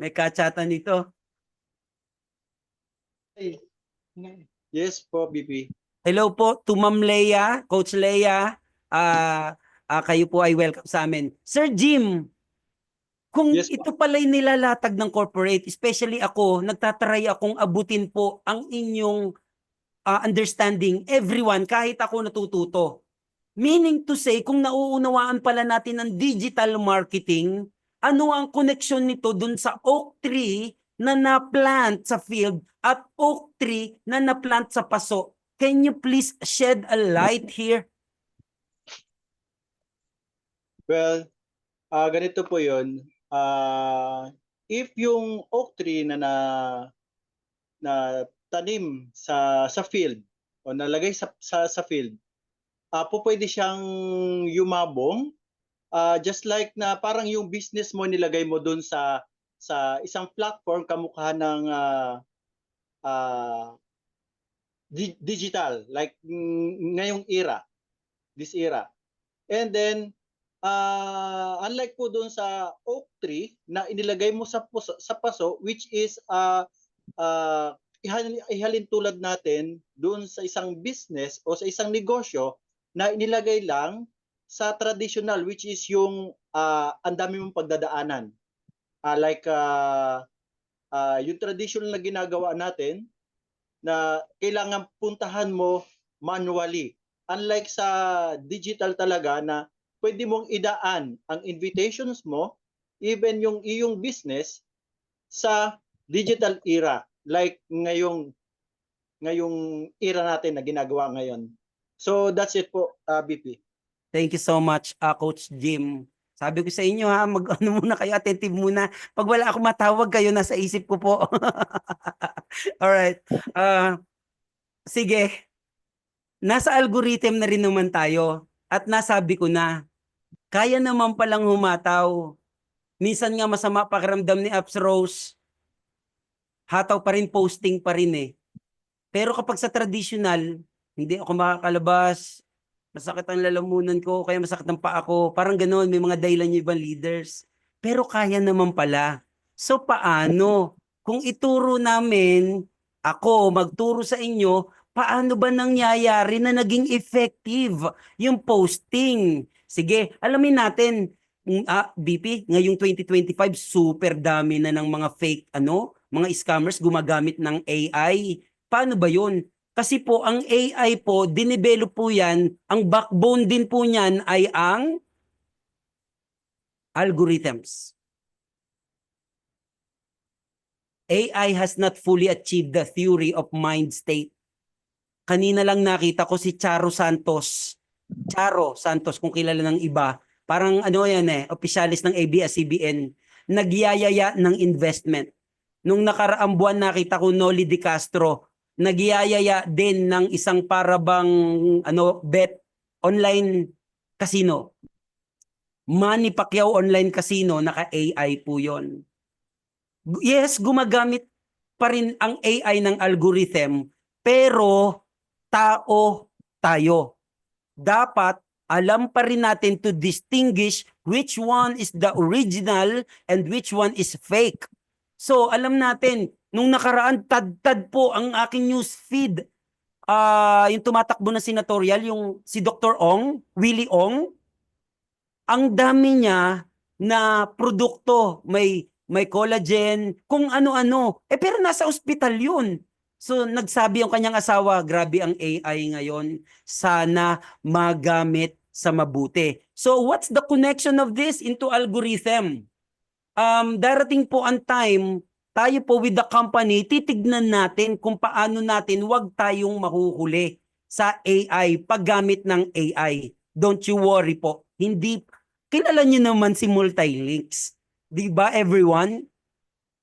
May kachatan nito. Yes po, BP. Hello po to Ma'am Leia, Coach Leia. Kayo po ay welcome sa amin. Sir Jim, kung ito pala'y nilalatag ng corporate, especially ako, nagtatry akong abutin po ang inyong understanding, everyone, kahit ako natututo. Meaning to say, kung nauunawaan pala natin ang digital marketing, ano ang connection nito dun sa oak tree na na-plant sa field at oak tree na na-plant sa paso? Can you please shed a light here? Well, ganito po yun. If yung oak tree na tanim sa field o nalagay sa field, po pwede siyang yumabong, just like na parang yung business mo nilagay mo dun sa isang platform kamukha ng digital, like ngayong this era. And then unlike po dun sa oak tree na inilagay mo sa paso, which is ihalin tulad natin dun sa isang business o sa isang negosyo na inilagay lang sa traditional, which is yung ang dami mong pagdadaanan. Yung traditional na ginagawa natin na kailangan puntahan mo manually. Unlike sa digital talaga na pwede mong idaan ang invitations mo, even yung iyong business sa digital era, like ngayong era natin na ginagawa ngayon. So that's it po, BP. Thank you so much, Coach Jim. Sabi ko sa inyo mag-ano muna kayo, attentive muna. Pag wala akong matawag kayo, nasa isip ko po. Alright. Sige. Nasa algorithm na rin naman tayo. At nasabi ko na, kaya naman palang humataw. Minsan nga masama pakiramdam ni Apps Rose. Hataw pa rin, posting pa rin eh. Pero kapag sa traditional, hindi ako makakalabas, masakit ang lalamunan ko, kaya masakit ang paa ko, parang ganoon, may mga dahilan yung ibang leaders. Pero kaya naman pala. So paano? Kung ituro namin, ako magturo sa inyo, paano ba nangyayari na naging effective yung posting? Sige, alamin natin, BP, ngayong 2025, super dami na ng mga fake, mga scammers gumagamit ng AI. Paano ba yun? Kasi po, ang AI po, dinevelop po yan, ang backbone din po niyan ay ang algorithms. AI has not fully achieved the theory of mind state. Kanina lang nakita ko si Charo Santos. Charo Santos, kung kilala ng iba. Parang opisyalis ng ABS-CBN. Nagyayaya ng investment. Nung nakaraang buwan nakita ko Noli De Castro, nagyayaya din ng isang parabang bet online casino. Manny Pacquiao online casino, naka-AI po yon. Yes, gumagamit pa rin ang AI ng algorithm, pero tao tayo. Dapat alam pa rin natin to distinguish which one is the original and which one is fake. So alam natin, nung nakaraan, tad po ang aking news feed. Yung tumatakbo na senatorial, yung si Dr. Ong, Willie Ong, ang dami niya na produkto. May collagen, kung ano-ano. Pero nasa ospital yun. So nagsabi yung kanyang asawa, grabe ang AI ngayon. Sana magamit sa mabuti. So what's the connection of this into algorithm? Darating po ang time, tayo po with the company, titignan natin kung paano natin wag tayong mahuhuli sa AI, paggamit ng AI. Don't you worry po. Hindi, kilala nyo naman si Multilinks. Di ba everyone?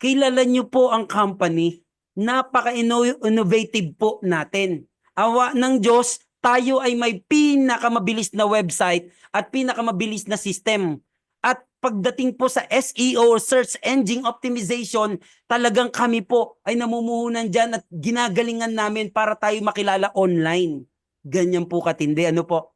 Kilala nyo po ang company. Napaka-innovative po natin. Awa ng Diyos, tayo ay may pinakamabilis na website at pinakamabilis na system. At pagdating po sa SEO, Search Engine Optimization, talagang kami po ay namumuhunan dyan at ginagalingan namin para tayo makilala online. Ganyan po katindi. Ano po?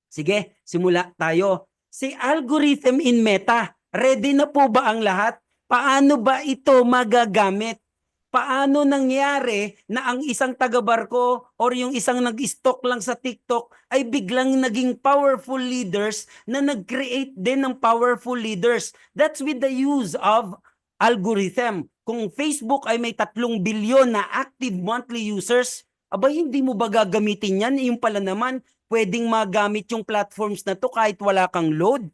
Sige, simula tayo. Si algorithm in Meta, ready na po ba ang lahat? Paano ba ito magagamit? Paano nangyari na ang isang taga-barko or yung isang nag-stock lang sa TikTok ay biglang naging powerful leaders na nag-create din ng powerful leaders? That's with the use of algorithm. Kung Facebook ay may 3 bilyon na active monthly users, Aba, hindi mo ba gagamitin yan? Yung pala naman, pwedeng magamit yung platforms na to kahit wala kang load.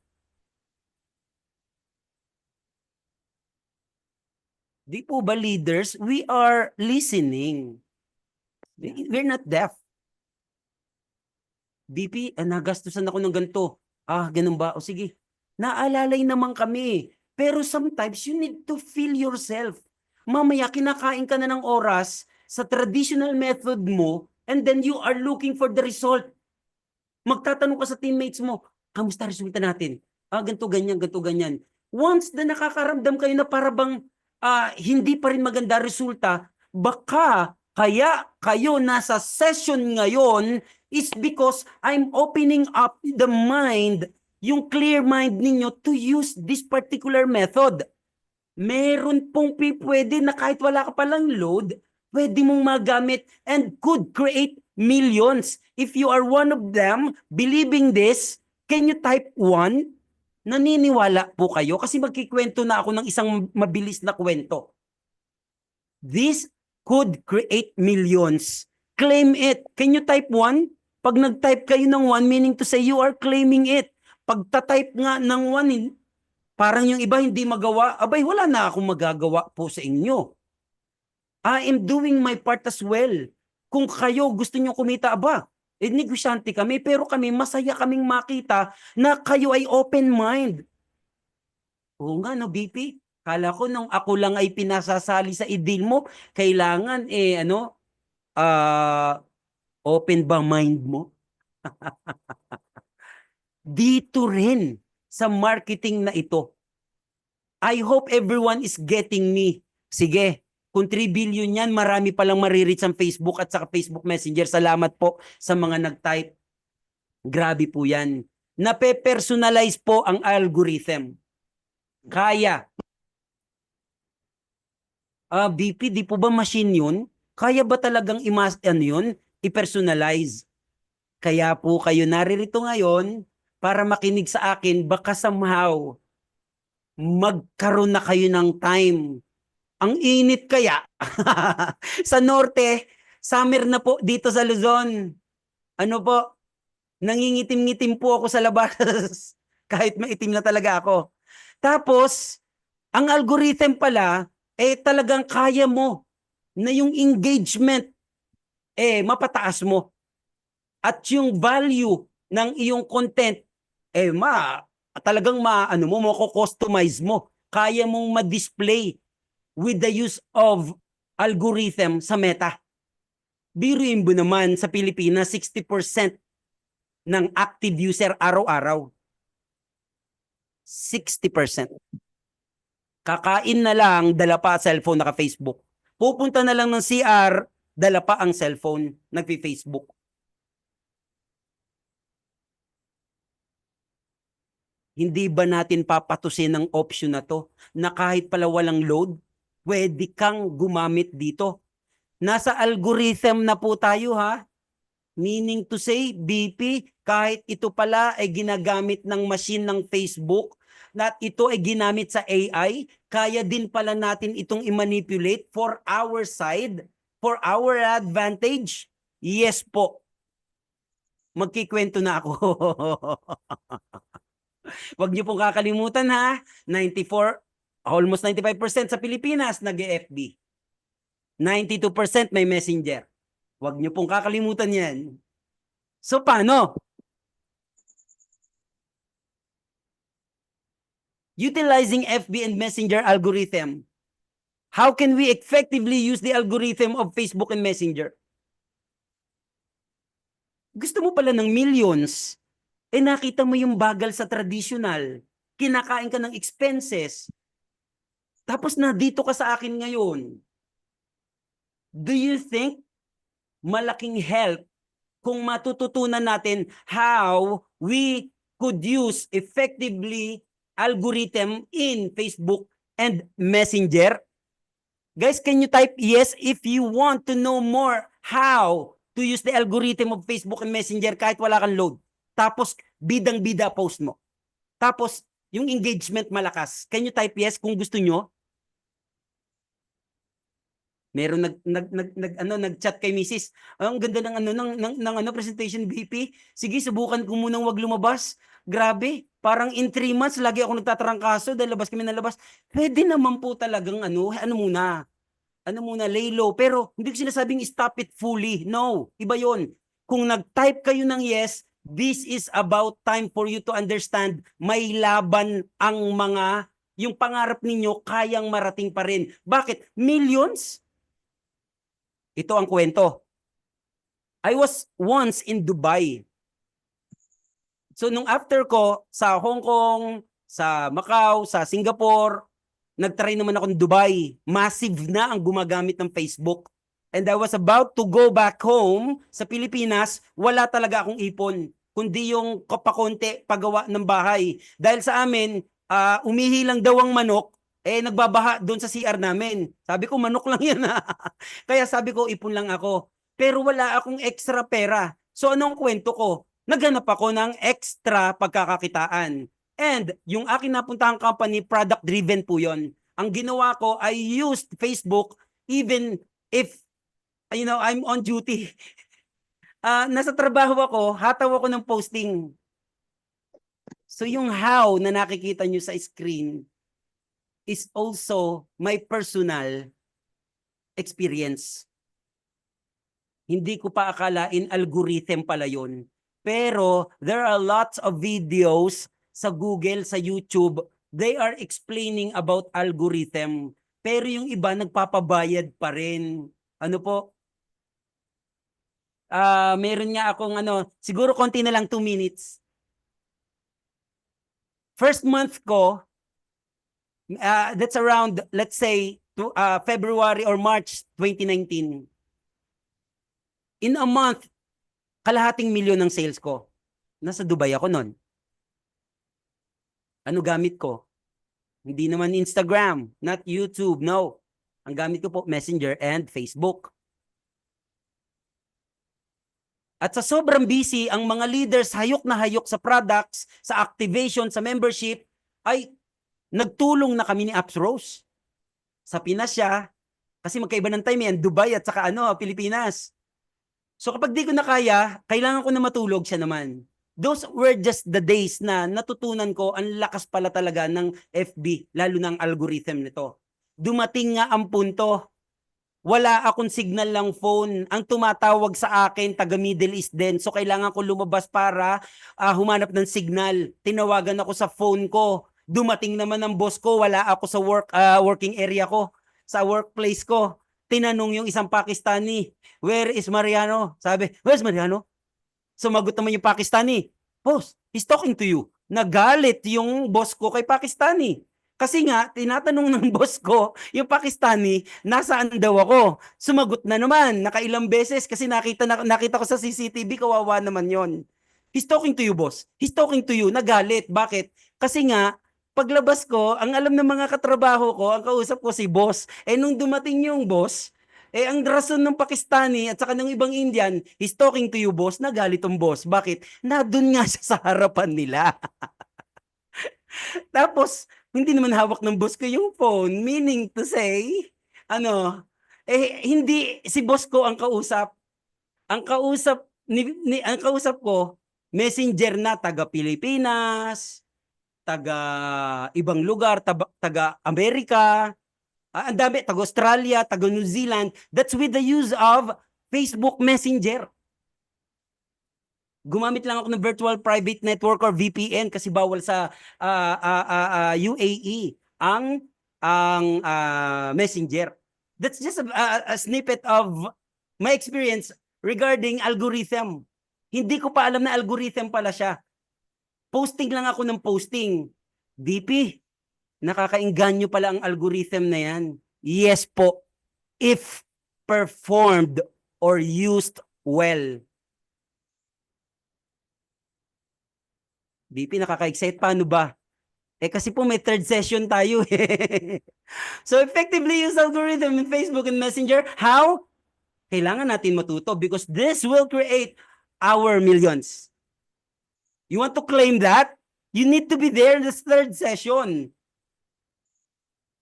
Di po ba leaders, we are listening. We're not deaf. BP, nagastusan ako ng ganito. Ganun ba? O sige, naalalay naman kami. Pero sometimes you need to feel yourself. Mamaya kinakain ka na ng oras sa traditional method mo and then you are looking for the result. Magtatanong ka sa teammates mo, kamusta resulta natin? Ganito, ganyan, ganito, ganyan. Once na nakakaramdam kayo na parabang hindi pa rin maganda resulta, baka kaya kayo nasa session ngayon is because I'm opening up the mind, yung clear mind ninyo to use this particular method. Meron pong pwede na kahit wala ka palang load, pwede mong magamit and could create millions. If you are one of them believing this, can you type 1? Naniniwala po kayo? Kasi magkikwento na ako ng isang mabilis na kwento. This could create millions. Claim it. Can you type 1? Pag nag-type kayo ng 1, meaning to say you are claiming it. Pag ta-type nga ng 1, parang yung iba hindi magawa, abay wala na akong magagawa po sa inyo. I am doing my part as well. Kung kayo gusto nyo kumita, negosyante kami, pero kami masaya kaming makita na kayo ay open mind. Oo nga, no, BP? Kala ko nung ako lang ay pinasasali sa idil mo, kailangan, open ba mind mo? Dito rin sa marketing na ito. I hope everyone is getting me. Sige, kung 3 billion yan, marami palang marireach ang Facebook at saka Facebook Messenger. Salamat po sa mga nag-type. Grabe po yan. Nape-personalize po ang algorithm. Kaya. BP, di po ba machine yun? Kaya ba talagang i-personalize? Kaya po kayo naririto ngayon para makinig sa akin, baka somehow magkaroon na kayo ng time. Ang init kaya. Sa norte, summer na po dito sa Luzon. Ano po? Nangingitim-ngitim po ako sa labas. Kahit maitim na talaga ako. Tapos, ang algorithm pala, talagang kaya mo na yung engagement, mapataas mo. At yung value ng iyong content, talagang mako-customize mo. Kaya mong ma-display with the use of algorithm sa Meta. Biruin mo naman sa Pilipinas, 60% ng active user araw-araw. 60%. Kakain na lang, dala pa cellphone, naka-Facebook. Pupunta na lang ng CR, dala pa ang cellphone, nagpi-Facebook. Hindi ba natin papatusin ang option na to na kahit pala walang load, pwede kang gumamit dito? Nasa algorithm na po tayo ha. Meaning to say, BP, kahit ito pala ay ginagamit ng machine ng Facebook, at ito ay ginamit sa AI, kaya din pala natin itong i-manipulate for our side, for our advantage. Yes po. Magkikwento na ako. Huwag niyo pong kakalimutan ha, almost 95% sa Pilipinas nag-FB. 92% may Messenger. Huwag niyo pong kakalimutan yan. So paano? Utilizing FB and Messenger algorithm. How can we effectively use the algorithm of Facebook and Messenger? Gusto mo pala ng millions, nakita mo yung bagal sa traditional, kinakain ka ng expenses, tapos na dito ka sa akin ngayon. Do you think malaking help kung matututunan natin how we could use effectively algorithm in Facebook and Messenger? Guys, can you type yes if you want to know more how to use the algorithm of Facebook and Messenger kahit wala kang load? Tapos, bidang-bida post mo. Tapos, yung engagement malakas. Can you type yes kung gusto nyo? Meron nag-chat kay Mrs. Ang ganda ng presentation, VP. Sige, subukan ko munang wag lumabas. Grabe, parang in 3 months lagi ako nagtatrangkaso dahil labas kami ng labas. Pwede naman po talagang ano muna, lay low. Pero hindi ko sinasabing stop it fully. No, iba yon. Kung nag-type kayo ng yes, this is about time for you to understand may laban ang yung pangarap ninyo kayang marating pa rin. Bakit? Millions? Ito ang kwento. I was once in Dubai. So nung after ko sa Hong Kong, sa Macau, sa Singapore, nagtry naman ako ng Dubai. Massive na ang gumagamit ng Facebook. And I was about to go back home sa Pilipinas, wala talaga akong ipon, kundi yung pakonti pagawa ng bahay. Dahil sa amin, umihi lang daw ang manok, nagbabaha doon sa CR namin. Sabi ko, manok lang yan ha. Kaya sabi ko, ipon lang ako. Pero wala akong extra pera. So anong kwento ko? Naghanap ako ng extra pagkakakitaan. And yung akin napuntahang company, product-driven po yon. Ang ginawa ko, I used Facebook even if, I'm on duty. Nasa trabaho ako, hataw ako ng posting. So yung how na nakikita nyo sa screen is also my personal experience. Hindi ko pa akalain algorithm pala yun. Pero there are lots of videos sa Google, sa YouTube, they are explaining about algorithm. Pero yung iba nagpapabayad pa rin. Ano po? Meron nga akong siguro konti na lang 2 minutes. First month ko, that's around, let's say, February or March 2019. In a month, kalahating milyon ng sales ko. Nasa Dubai ako nun. Ano gamit ko? Hindi naman Instagram, not YouTube, no. Ang gamit ko po, Messenger and Facebook. At sa sobrang busy, ang mga leaders hayok na hayok sa products, sa activation, sa membership, ay nagtulong na kami ni Apps Rose. Sa Pinas siya, kasi magkaiba ng time yan, Dubai at saka Pilipinas. So kapag di ko na kaya, kailangan ko na matulog, siya naman. Those were just the days na natutunan ko ang lakas pala talaga ng FB, lalo ng algorithm nito. Dumating nga ang punto, wala akong signal lang phone. Ang tumatawag sa akin, taga Middle East din. So kailangan ko lumabas para humanap ng signal. Tinawagan ako sa phone ko. Dumating naman ang boss ko, wala ako sa working area ko, sa workplace ko. Tinanong yung isang Pakistani, where is Mariano? Sabi, where's Mariano? Sumagot naman yung Pakistani, boss, he's talking to you. Nagalit yung boss ko kay Pakistani. Kasi nga, tinatanong ng boss ko, yung Pakistani, nasaan daw ako? Sumagot na naman, nakailang beses kasi nakita ko sa CCTV, kawawa naman yon. He's talking to you, boss. He's talking to you. Nagalit. Bakit? Kasi nga, paglabas ko, ang alam ng mga katrabaho ko, ang kausap ko si boss. Nung dumating yung boss, ang rason ng Pakistani at saka ng ibang Indian, he's talking to you, boss, nagalit ang boss. Bakit? Nandun nga siya sa harapan nila. Tapos, hindi naman hawak ng boss ko yung phone. Meaning to say, hindi si boss ko ang kausap. Ang kausap ko, messenger na taga Pilipinas, taga ibang lugar, taga Amerika, ang dami, taga Australia, taga New Zealand. That's with the use of Facebook Messenger. Gumamit lang ako ng virtual private network or VPN kasi bawal sa UAE ang Messenger. That's just a snippet of my experience regarding algorithm. Hindi ko pa alam na algorithm pala siya. Posting lang ako ng posting. DP, nakakainganyo pala ang algorithm na yan. Yes po, if performed or used well. DP, nakaka-excite. Paano ba? Kasi po may third session tayo. So effectively use algorithm in Facebook and Messenger. How? Kailangan natin matuto because this will create our millions. You want to claim that? You need to be there in this third session.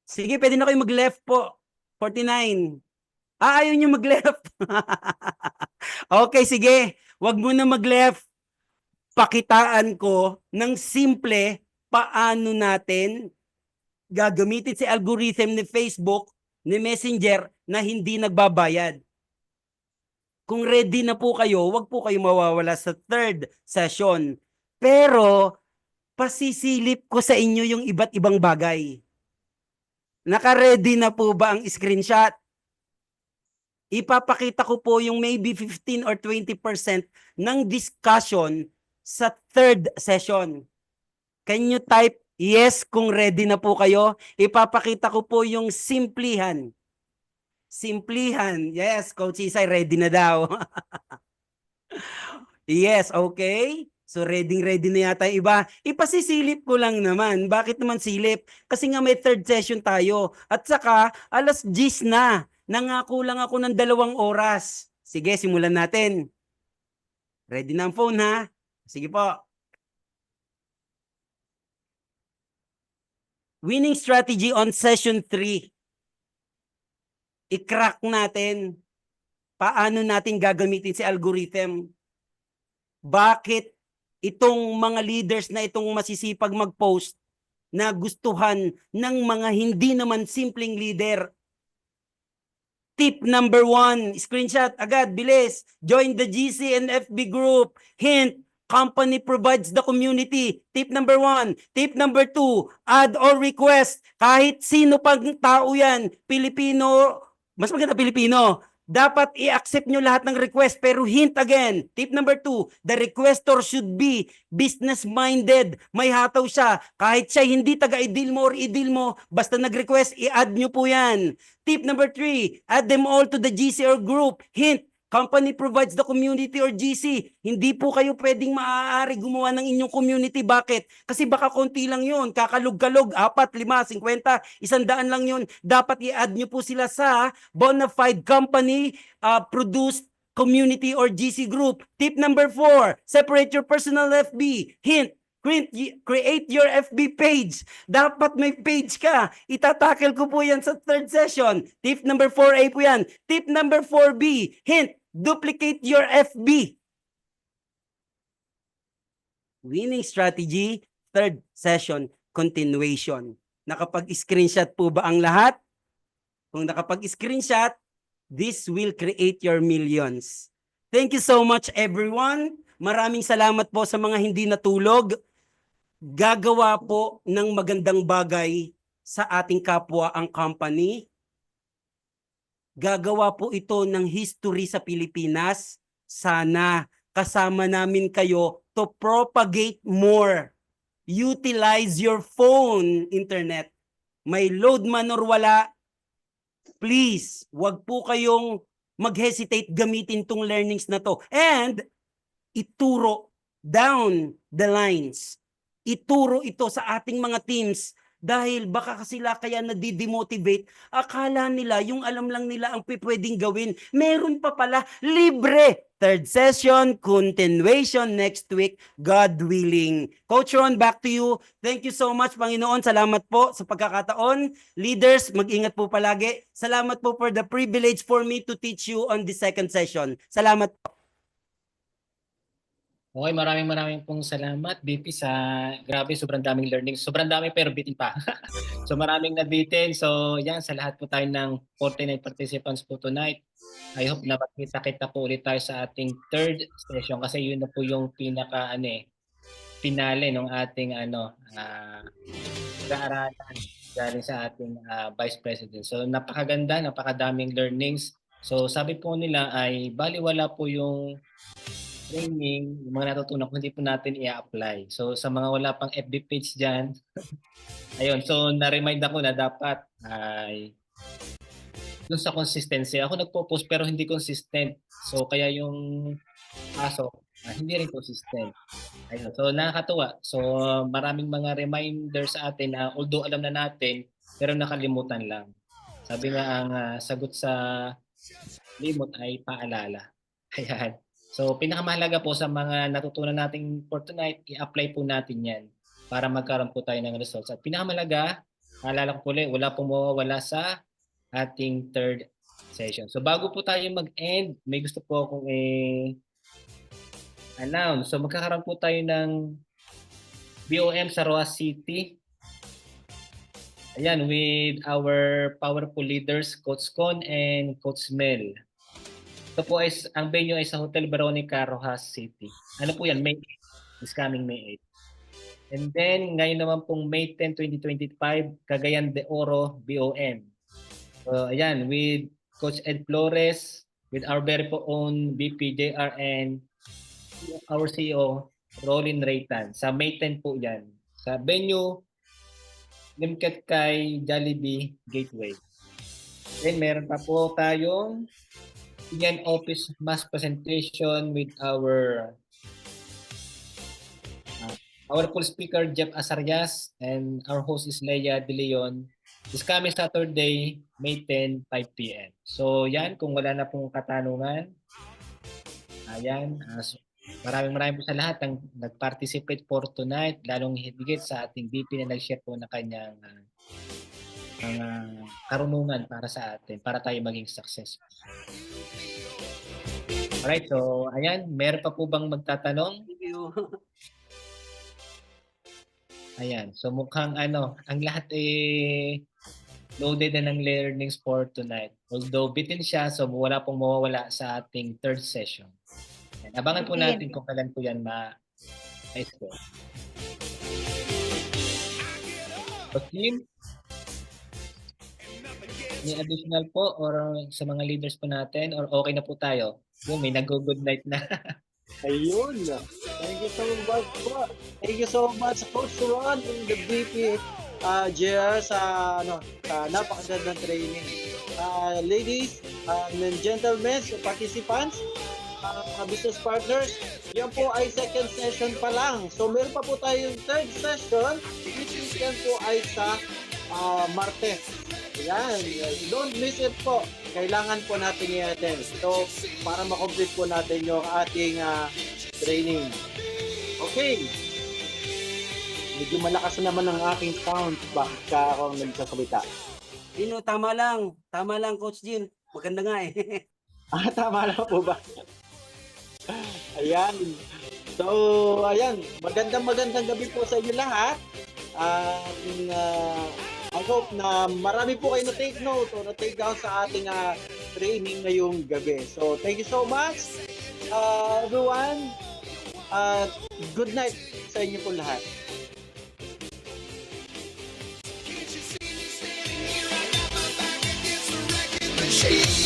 Sige, pwede na kayo mag-left po. 49. Ayaw nyo mag-left. Okay, sige. Wag mo na mag-left. Pakitaan ko ng simple paano natin gagamitin si algorithm ni Facebook, ni Messenger na hindi nagbabayad. Kung ready na po kayo, wag po kayo mawawala sa third session. Pero pasisilip ko sa inyo yung iba't ibang bagay. Naka-ready na po ba ang screenshot? Ipapakita ko po yung maybe 15 or 20% ng discussion sa third session. Can you type yes kung ready na po kayo? Ipapakita ko po yung simplihan. Simplihan. Yes, Coach Isay, ready na daw. Yes, okay. So ready na yata yung iba. Ipasisilip ko lang naman. Bakit naman silip? Kasi nga may third session tayo. At saka, alas 10 na. Nangako lang ako ng 2 oras. Sige, simulan natin. Ready na ang phone, ha? Sige po. Winning strategy on session 3. I-crack natin. Paano natin gagamitin si algorithm? Bakit itong mga leaders na itong masisipag mag-post na gustuhan ng mga hindi naman simpleng leader? Tip number 1, screenshot agad, bilis. Join the GC and FB group. Hint, company provides the community. Tip number 1. Tip number 2, add or request. Kahit sino pang tao yan, Pilipino, mas maganda Pilipino, dapat i-accept nyo lahat ng request. Pero hint again, tip number 2, the requestor should be business-minded. May hataw siya. Kahit siya hindi taga-ideal mo or ideal mo, basta nag-request, i-add nyo po yan. Tip number 3, add them all to the GC or group. Hint, company provides the community or GC. Hindi po kayo pwedeng maaari gumawa ng inyong community. Bakit? Kasi baka konti lang yun. Kakalog-kalog, 4, 5, 50, 100 lang yun. Dapat i-add nyo po sila sa bona fide company produced community or GC group. Tip number 4, separate your personal FB. Hint, create your FB page. Dapat may page ka. Itatackle ko po yan sa third session. Tip number 4A po yan. Tip number 4B, hint, duplicate your FB. Winning strategy, third session, continuation. Nakapag-screenshot po ba ang lahat? Kung nakapag-screenshot, this will create your millions. Thank you so much, everyone. Maraming salamat po sa mga hindi natulog. Gagawa po ng magandang bagay sa ating kapwa ang company. Gagawa po ito ng history sa Pilipinas. Sana kasama namin kayo to propagate more. Utilize your phone, internet. May load man or wala, please, wag po kayong mag-hesitate gamitin tong learnings na to. And ituro down the lines. Ituro ito sa ating mga teams. Dahil baka sila kaya nadidemotivate, akala nila yung alam lang nila ang pwedeng gawin. Meron pa pala, libre. Third session, continuation next week, God willing. Coach Ron, back to you. Thank you so much, Panginoon. Salamat po sa pagkakataon. Leaders, mag-ingat po palagi. Salamat po for the privilege for me to teach you on the second session. Salamat po. Okay, maraming pong salamat, BP, sa grabe, sobrang daming learning. Sobrang dami pero bitin pa. So maraming nabitin. So yan, sa lahat po tayo ng 49 participants po tonight. I hope na magkita-kita po ulit tayo sa ating third session kasi yun na po yung finale ng ating pag-aaralan galing sa ating Vice President. So napakaganda, napakadaming learnings. So sabi po nila ay baliwala po yung training, yung mga natutunan kung hindi po natin i-apply. So sa mga wala pang FB page dyan, ayun, so na-remind ako na dapat ay dun sa consistency. Ako nagpo-post pero hindi consistent. So kaya yung pasok, hindi rin consistent. Ayun, so nakakatuwa. So maraming mga reminders sa atin na although alam na natin, pero nakalimutan lang. Sabi nga ang sagot sa limot ay paalala. Ayan. So, pinakamahalaga po sa mga natutunan nating for tonight, i-apply po natin yan para magkaroon po tayo ng results. At pinakamahalaga, naalala ko po ulit, wala pong mawawala sa ating third session. So bago po tayo mag-end, may gusto po akong announce. So magkakaroon po tayo ng BOM sa Roas City. Ayan, with our powerful leaders, Coach Con and Coach Mel. Ito po is, ang venue ay sa Hotel Veronica, Rojas City. Ano po yan? May 8. This coming May 8. And then, ngayon naman pong May 10, 2025, Cagayan de Oro, BOM. So, ayan, with Coach Ed Flores, with our very own VP JR and our CEO, Rolin Raytan. Sa May 10 po yan. Sa venue, Limket kay Jollibee Gateway. Then meron pa po tayong yan office mass presentation with our full speaker Jeff Asarias and our host is Leia De Leon. This coming Saturday, May 10, 5 p.m. So yan, kung wala na pong katanungan, ayan, maraming po sa lahat ng nag-participate for tonight, lalong higit sa ating VP na nag-share po na kanyang karunungan para sa atin, para tayo maging successful. Alright, so ayan, meron pa po bang magtatanong? Thank you. Ayan, so mukhang ang lahat loaded na ng learnings for tonight. Although bitin siya, so wala pong mawawala sa ating third session. Abangan po natin kung kailan po yan ma-score. So, team, may additional po or sa mga leaders po natin or okay na po tayo? Yung may nag-good night na. Ayun. Thank you so much po. Thank you so much, Coach Ron and the VP JR sa napakagandang training. Ladies and gentlemen, participants, business partners, yan po ay second session pa lang. So meron pa po tayong third session, which is yan po ay sa Martes. Yan, don't miss it po. Kailangan po natin i-attend. So, para makomplete po natin yung ating training. Okay. Medyo malakas naman ang aking sound baka ako nagsasalita. Tama lang. Tama lang, Coach Jin. Maganda nga eh. Tama lang po ba? Ayan. So, ayan. Magandang gabi po sa inyo lahat. I hope na marami po kayo na-take note o na-take down sa ating training ngayong gabi. So, thank you so much, everyone. Good night sa inyo po lahat. Shake.